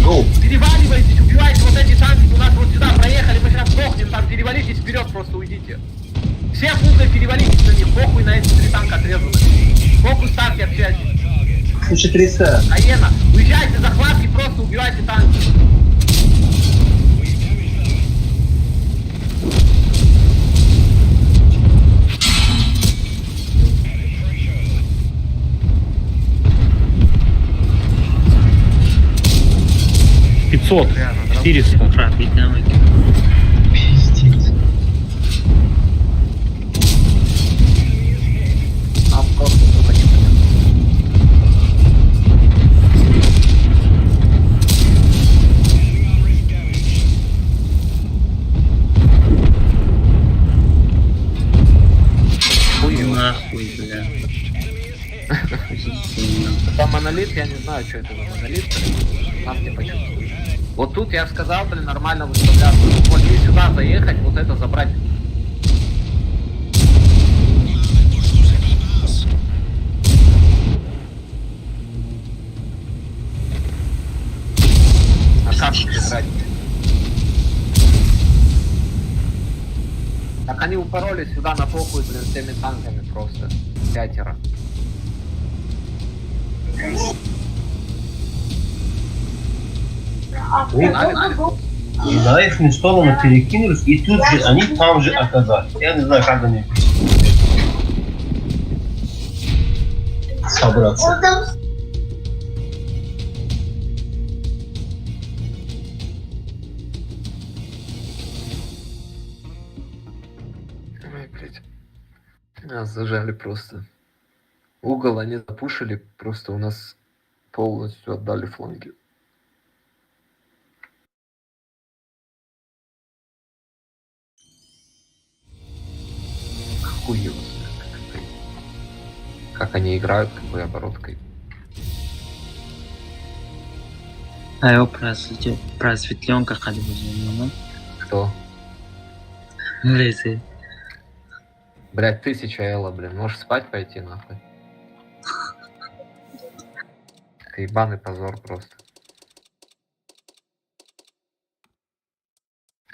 гоу. Переваливайтесь, убивайте вот эти танки, у нас вот сюда проехали, мы сейчас сдохнем, там перевалитесь вперед, просто уйдите. Все пулкой перевалитесь на них, похуй на эти 3 танка отрезаны. Фокус танки общайтесь. Слушай, 300. Каена, уезжайте, захватки, просто убивайте танки. Пятьсот, 400. Пиздец. Нам просто только не понятно. нахуй, бля. Там монолит, я не знаю, что это за монолит. Нас не почувствует. Вот тут я сказал, блин, нормально выставляться. Вот и сюда заехать, вот это забрать. А как их играть? Так они упоролись сюда на похуй, блин, всеми танками просто. 5. И на их сторону перекинулись, и тут же они там же оказались. Я не знаю, как они собраться. Ой, блядь. Нас зажали просто. Угол они запушили, просто у нас полностью отдали фланги. Хуй его знает, как они играют, какой обороткой. А его просветленка ходил, ну? Кто? Блядь. Блядь, 1000 элла, блин. Можешь спать пойти, нахуй. Это ебаный позор просто.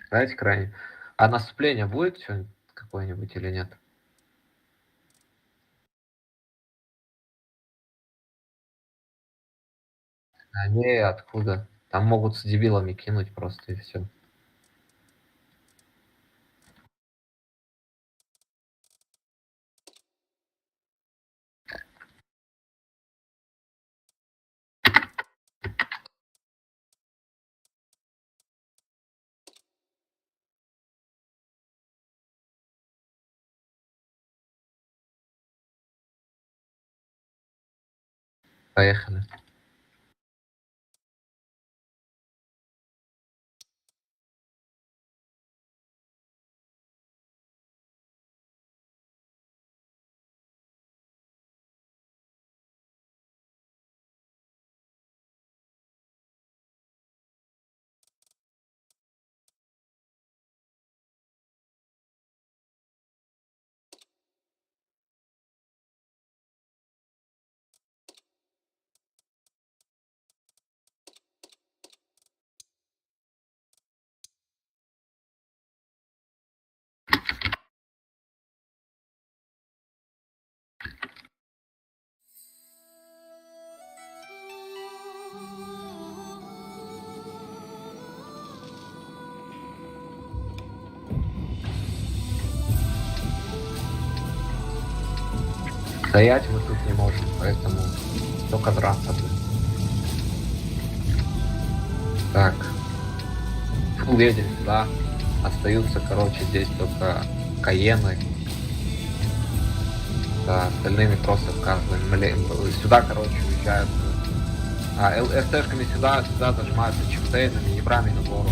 Давайте крайне. А наступление будет что-нибудь какое-нибудь или нет? А не, откуда? Там могут с дебилами кинуть просто и все. Поехали. Стоять мы тут не можем, поэтому только драться будет. Так. Фул едем сюда. Остаются, короче, здесь только Каены. Да, остальными просто вкazываем. Сюда, короче, уезжают. А, СТшками сюда зажимаются чифтейнами, ебрами на гору.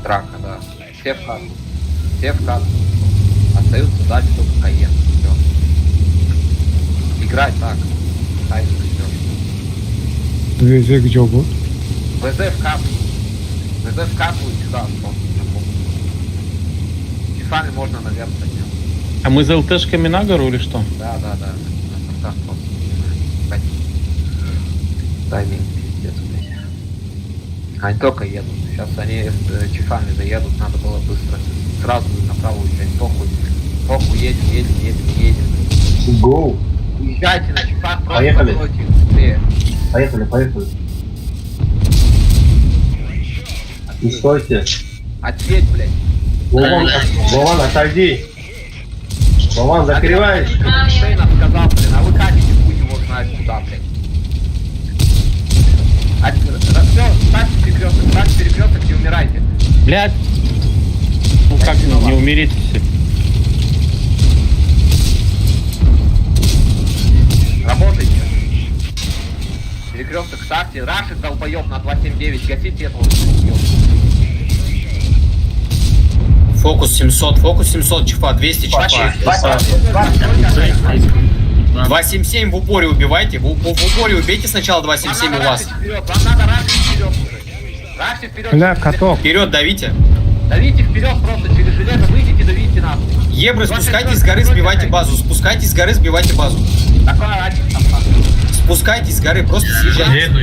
Драка, да. Все в кассу. Все в кассу. Остаются дальше только Каен. Все. Играть так. Тайно идешь. ВЗ где будет? ВЗ в кассу. ВЗ в кассу и сюда просто. Чифами можно наверх поднять. А мы за ЛТшками на гору или что? Да. На состав просто. Тайминг пиздец, блядь. Они только едут. Сейчас они с чифами заедут, надо было быстро. Сразу направо уезжать. Похуй, едем. Go. Уезжайте на чифах, просто Поехали. быстрее. Поехали. Не стойте. Ответь, блядь. Вован, отойди. Вован, закрывай. Шейнов сказал, блин, а вы катите, хуй его знает куда, блядь. Все, ставьте перекресток, не умирайте. Блядь! Ну как не умереть все? Работайте. Перекресток ставьте. Рашит долбоёб на 279. Гасите этого. Фокус 700 чифа, 200 чифа. 277 в упоре убивайте. В упоре убейте сначала 277 у вас. Бля, каток. Вперед давите. Давите вперед просто, через железо выйдите, давите нас. Ебры, спускайтесь с горы, сбивайте базу. Спускайтесь с горы, сбивайте базу. Спускайтесь с горы, просто съезжайте. Еду.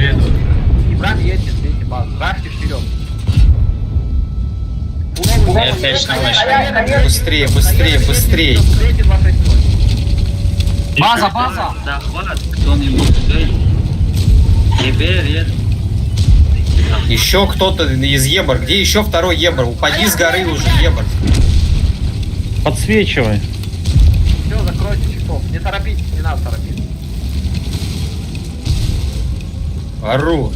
И брат едьте, сбейте базу. Рашьте вперед. Быстрее. База! Еще кто-то из Ебр. Где еще второй Ебр? Упади с горы уже, Ебр. Подсвечивай. Все, закройте часов. Не торопитесь, не надо торопиться. Ору.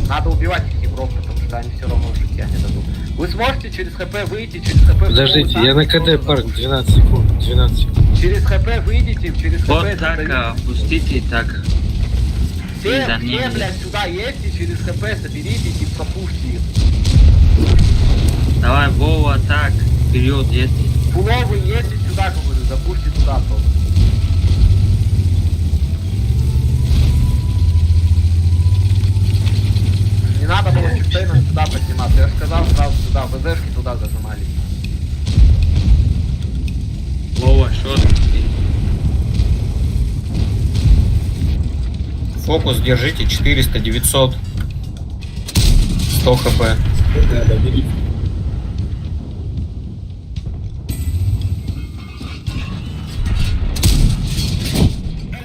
Надо убивать их ебров, потому что они все равно житья не дадут. Вы сможете через ХП выйти, через ХП... Подождите, я на КД, парень, 12 секунд. Через ХП выйдите, через ХП... Вот так, опустите так. Все, блядь, сюда едьте, через ХП соберитесь и пропушьте их. Давай, Вова, так, вперед, едьте. Фуловые едьте сюда, говорю, запушьте туда просто. Не надо было чипсейном сюда подниматься. Я же сказал сразу сюда, ВЗшки туда зажимали. Вова, что ты? Фокус держите, 400, 900. 100 хп.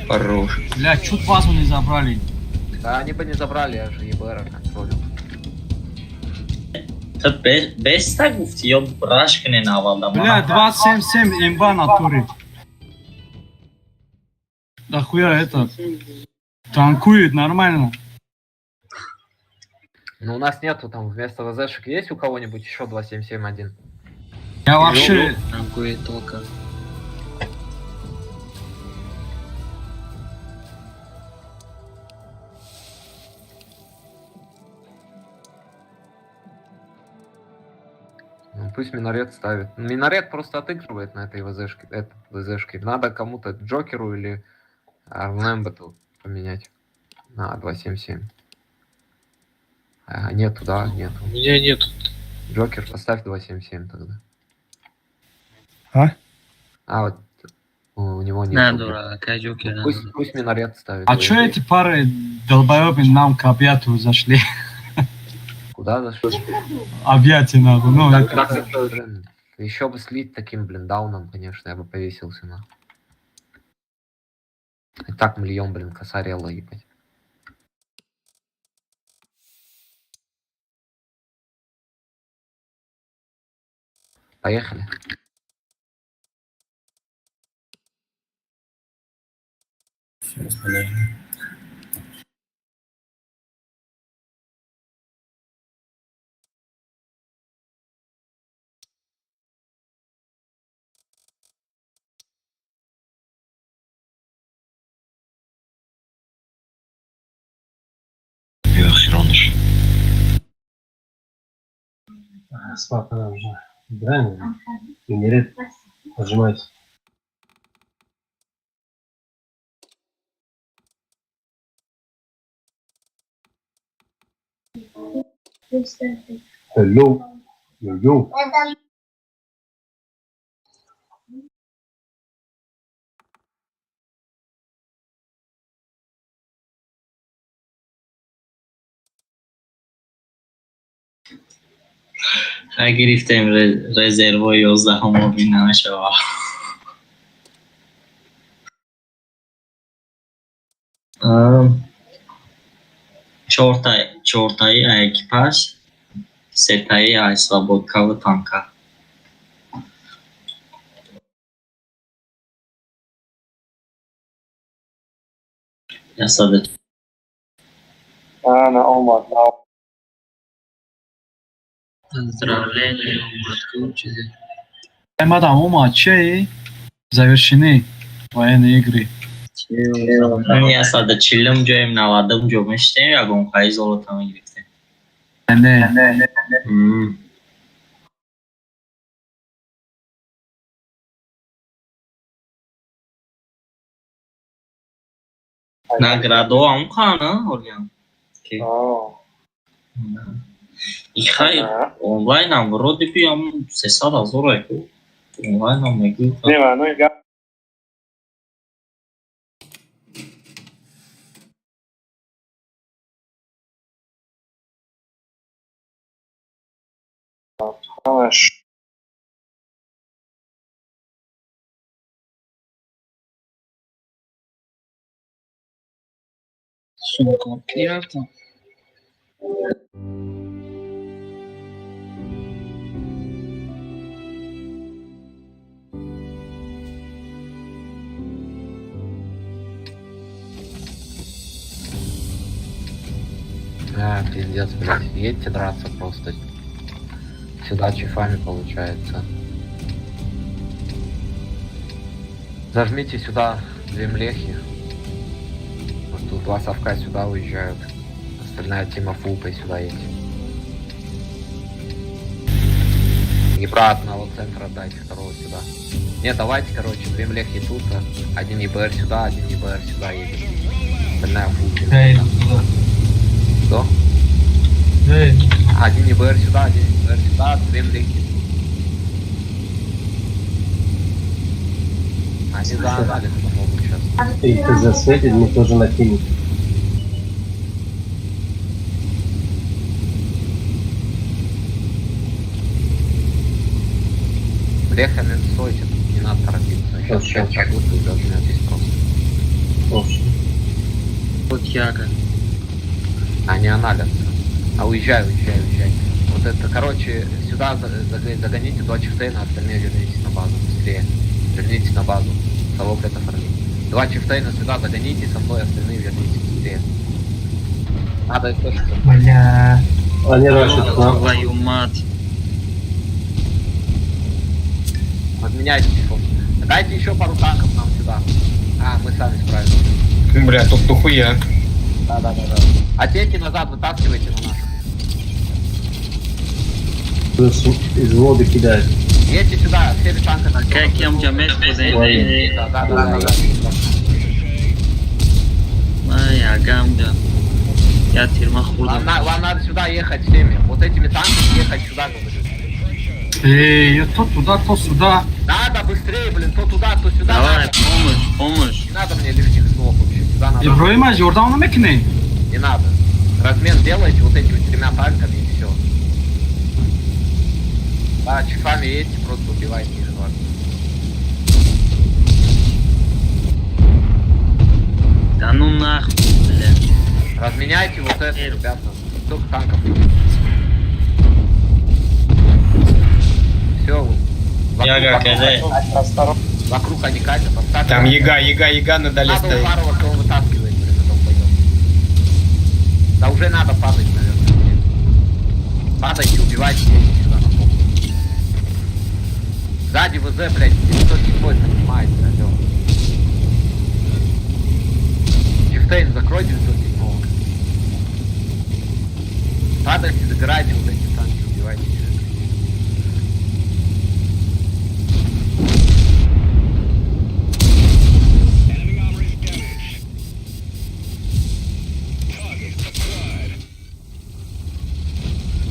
Хорош. Бля, чуть базу не забрали. Да, они бы не забрали, я же ЕБР контролил. Без так гуфтиёт брашкане навалда. Бля, 277 имба на туре. Да хуя это... Танкует нормально. Ну у нас нету там вместо ВЗшек есть у кого-нибудь еще 2771? Я вообще... Танкует только. Ну, пусть минарет ставит. Минарет просто отыгрывает на этой ВЗшке. Надо кому-то Джокеру или Армембету поменять на 277. Нету, да, нету. У меня нету. Джокер, поставь 277 тогда. Вот у него нет. На, дурак, Джокер. Пусть минарет ставит. А чё эти пары долбоёбы нам к объятию зашли? Куда зашли? Объятие надо, ну это... Еще бы слить таким, дауном, конечно, я бы повесился на. И так миллион, косарело, ебать. Поехали. Сейчас, подожди. Хероныш. Спокойно уже. Играем. Минерит. Нажимайте. Hello. Yo. گرفتیم رزرو 11 همو بینمش آقا چهارتایی اکیپاژ ستایی ای свободка و танка ясады На Омар. поздравления Мадам, матчи завершены военные игры. ясады чилим ҷоим навадим ҷо мештем ягон қай золотами гирифтем Не. Награду амхана олям. И хай онлайн ам вроде бы ам 300,000 айку. Онлайн ам мегу. Sumka yaptım. Пиздец, блядь. Едете драться просто. Сюда чифами получается. Зажмите сюда две млехи. Вот тут два совка сюда уезжают. Остальная тима фулкой сюда едет. И про одного центра дайте, второго сюда. Нет, давайте, короче, две млехи тут. Один ЕБР сюда, один ЕБР сюда едет. Остальная фулка. Что? Один ЕБР сюда, один ЕБР сюда, две млехи. Они заанали, что могут сейчас. И ты засветит, мы тоже накинем. Млехами стойте, не надо торопиться. Сейчас чагут и зажметесь просто. Вот яга. Они анализы. А уезжай. Вот это, короче, сюда загоните 2 чифтейна, остальные вернитесь на базу быстрее. Вернитесь на базу. Совок это фармить. 2 чифтейна сюда загоните, со мной остальные вернитесь быстрее. Надо их тоже... Бля. Они рашат к нам. Твою мать. Подменяйте чифов. Дайте еще пару танков нам сюда. Мы сами справимся. Бля, тут нахуя. Да. А теки назад вытаскивайте на наших. Плюс из воды кидают. Едьте сюда, все танки на Как я у тебя место Да. Моя гамга. Я тюрьма худо. Вам надо сюда ехать всеми. Вот этими танками ехать сюда, говорю. Эй, то туда, то сюда. Надо быстрее, блин, то туда, то сюда. Давай, помощь. Не надо мне лишних слов вообще. Сюда надо. Ибраим, Jordan на Мекне. Не надо. Размен делайте вот этими 3 танками и все. Да, чифами едьте, просто убивайте их. Да ну нахуй, блядь. Разменяйте вот это, ребята. Сколько танков? Все. Вокруг они катят. Там яга надо лезть. Надо упарываться, он вытаскивает, блин, потом пойдем. Да уже надо падать, наверное. Падайте, убивайте сюда на пол. Сзади ВЗ, блядь, 907 поднимается, алло. Чифтейн, закройте 907. Падайте, забирайте вот эти танки, убивайте.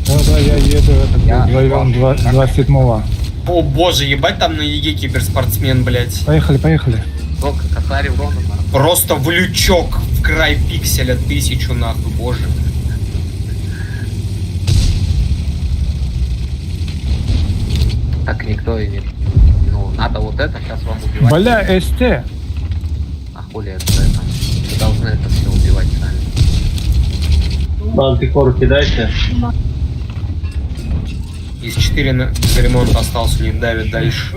Да, я еду вдвоем 27-го. О боже, ебать там на ЕГЭ киберспортсмен, блядь. Поехали. Сколько? Косарь урона? Просто в лючок в край пикселя 1000 нахуй, боже. Так никто и не... Ну, надо вот это сейчас вам убивать. Бля, СТ. А хули это? Вы должны это все убивать сами. Антикору кидайте. Из 4 на ремонт остался, не давит дальше.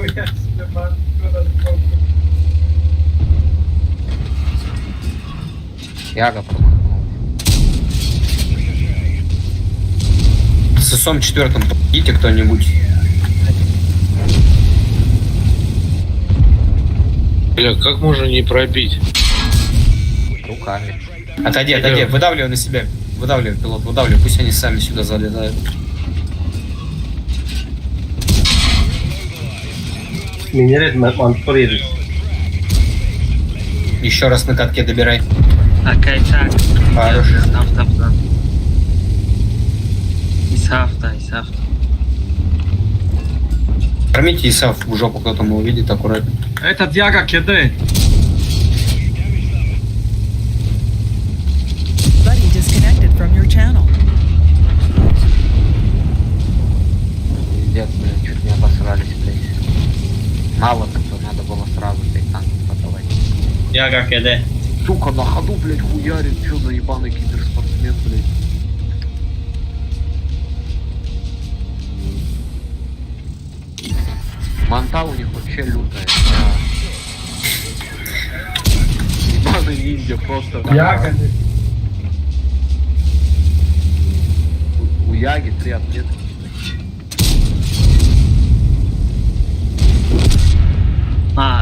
Яга промахнул. С ИСом 4 помогите кто-нибудь. Бля, как можно не пробить? Руками. Отойди, выдавливай на себя. Выдавливай, пилот, выдавливай, пусть они сами сюда залетают. Минерет антикор едет. Еще раз на катке добирай. Акайтак. Хороший. Исафта. Кормите Исав в жопу, кто там его видит, аккуратно. Этот Яга кидай. Buddy disconnected from your channel. Пиздец, блин, чуть не обосрались, блядь. Мало-то, что надо было сразу 5 танков подавать. Яга кеде. Сука, на ходу, блядь, хуярит, чё за ебаный киберспортсмен, блядь. Манта у них вообще лютая. Ебаный ниндзя просто. У Яги 3 отметки.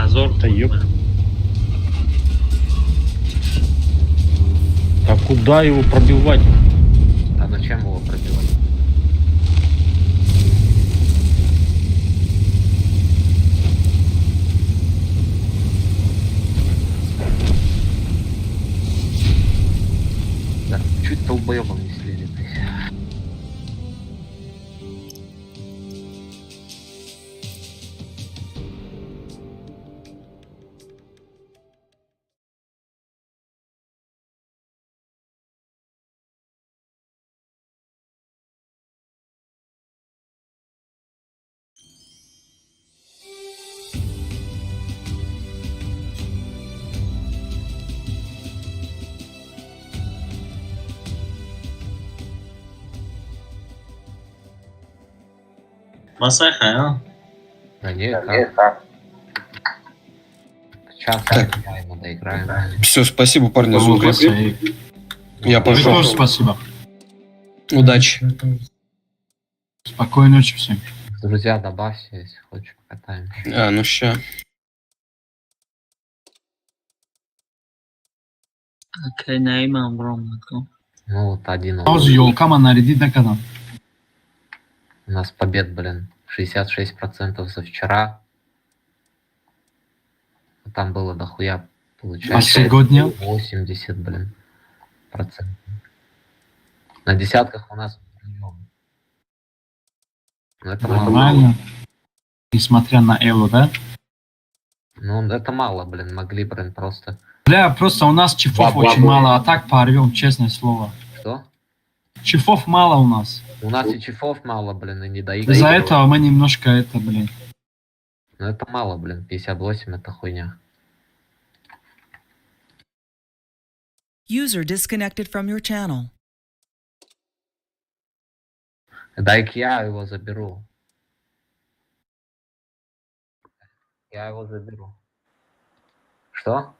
Зор-то ёп. А куда его пробивать? А зачем его пробивать? Да, чуть долбоебом не слили, блядь. Масаха, а? Да нет, как? Сейчас ему доиграем. Все, спасибо, парни, за укреп. Я Тебе пошел. тоже спасибо. Удачи. Спокойной ночи всем. Друзья, добавься, если хочешь, покатаемся. А, ну ща. Окей, наимам, бро. Ну вот один. Сразу елкама нарядить на канал. У нас побед, блин, 66% за вчера. Там было дохуя, получается. А сегодня? 80, блин, процентов. На десятках у нас прием. Ну, это мало. Нормально. Несмотря на Элу, да? Ну, это мало, блин, могли, блин, просто... Бля, просто у нас чифов очень мало, а так порвем, честное слово. Что? Чифов мало у нас. У нас и чифов мало, блин, и не доигрывают. Из-за этого мы немножко это, блин. Ну, это мало, блин, 58 это хуйня. User disconnected from your channel. Дай-ка я его заберу. Я его заберу. Что?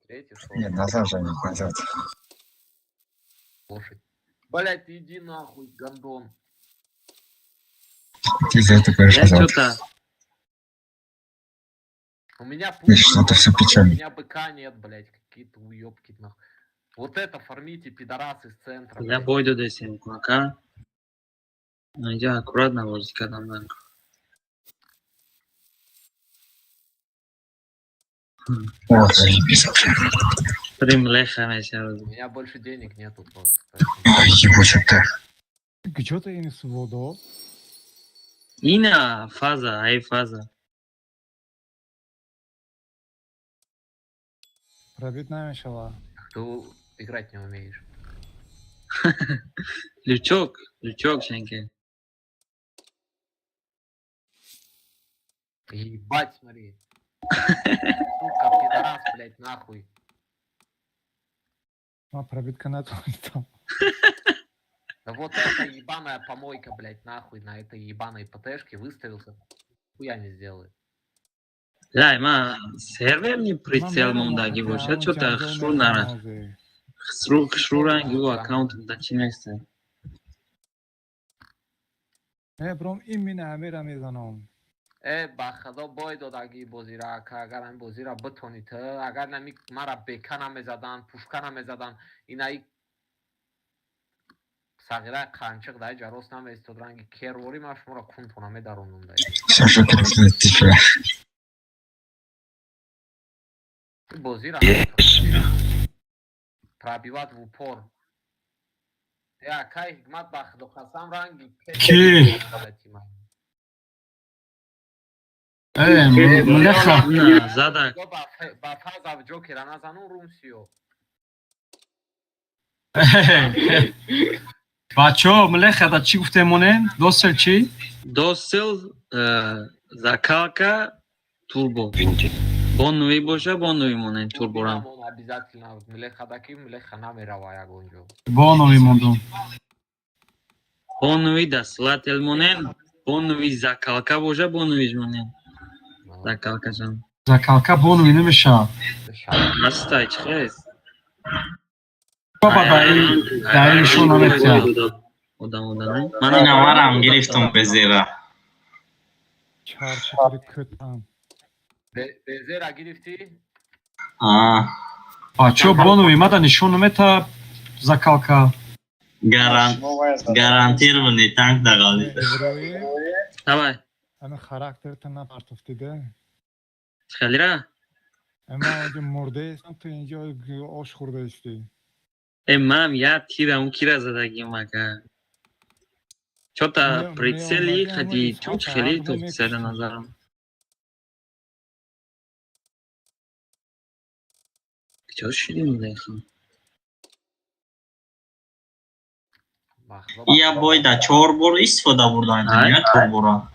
Третий шел. Нет, назад же не назад. Лошадь. Блять, ты иди нахуй, гондон. Ты за это говоришь назад. У меня Ты что-то все у печально. меня быка нет, блять, какие-то уебки нахуй. Вот это формите, пидорасы из центра. Я блядь. бойду десем, кулака. Ну, я аккуратно возить, когда надо. О, заебись вообще. Прям легко месяц. У меня больше денег нету просто. Ай, ебучий ты. Где ты не с водой? Ина фаза, ай фаза. Пробить намешала. Ты играть не умеешь. Лючок, Шеньке. Ебать, смотри. Сука, пидорас, блять, нахуй. А, пробитка на то там. Да вот эта ебаная помойка, блять, нахуй, на этой ебаной ПТшке выставился. Хуя не сделает. Да, ма, сервер не прицел мундаги боша, что-то хшурнара. Хшуран его аккаунт начинается. برام این مینه همه را میزنم بخدا باید داگی بازی را که اگر این بازی را بتونید اگر نمی مرا بکنم زدن پوشکنم زدن اینایی صغیره قنچق دای جراس نم استودرنگی کروری ما شما را کنتونم درونم دای Саша, как ты بازی را пробивать в упор я кай хикмат бахдо қасам ранги Ki? Млеха. На, задак. ба фаза в джокера назану румсио بچه ملخ دا چی گفته مونن؟ دوستل چی؟ Досел закалка турбо. Бонуи боша, бонуи монен турборам. обязательно млеха даки млеха намерава ягонжо بانوی موندم Бонуи да слател монен, бонуи закалка боша, бонуи монен. Закалка жан. زکالکا بانوی نمیشه Настай чхес. بابا دایشون نمیشه Одам. Ина марам гирифтум безера. چهار کتم بزر گرفتی بچه بانوی مادا نشون نمیده زکالکا Гарантированный танк да галит. Давай. همه خراکترت نپرت افتیده Халира. اما اگه مرده هستم تو اینجا آش خورده استی Мам, я тира он кира задагим мага. Что-то прицели, ходи, тут хели, тут цели назаром. Кто ширим лехом? Я бойда 4 бор истифода бурдан, я турбора.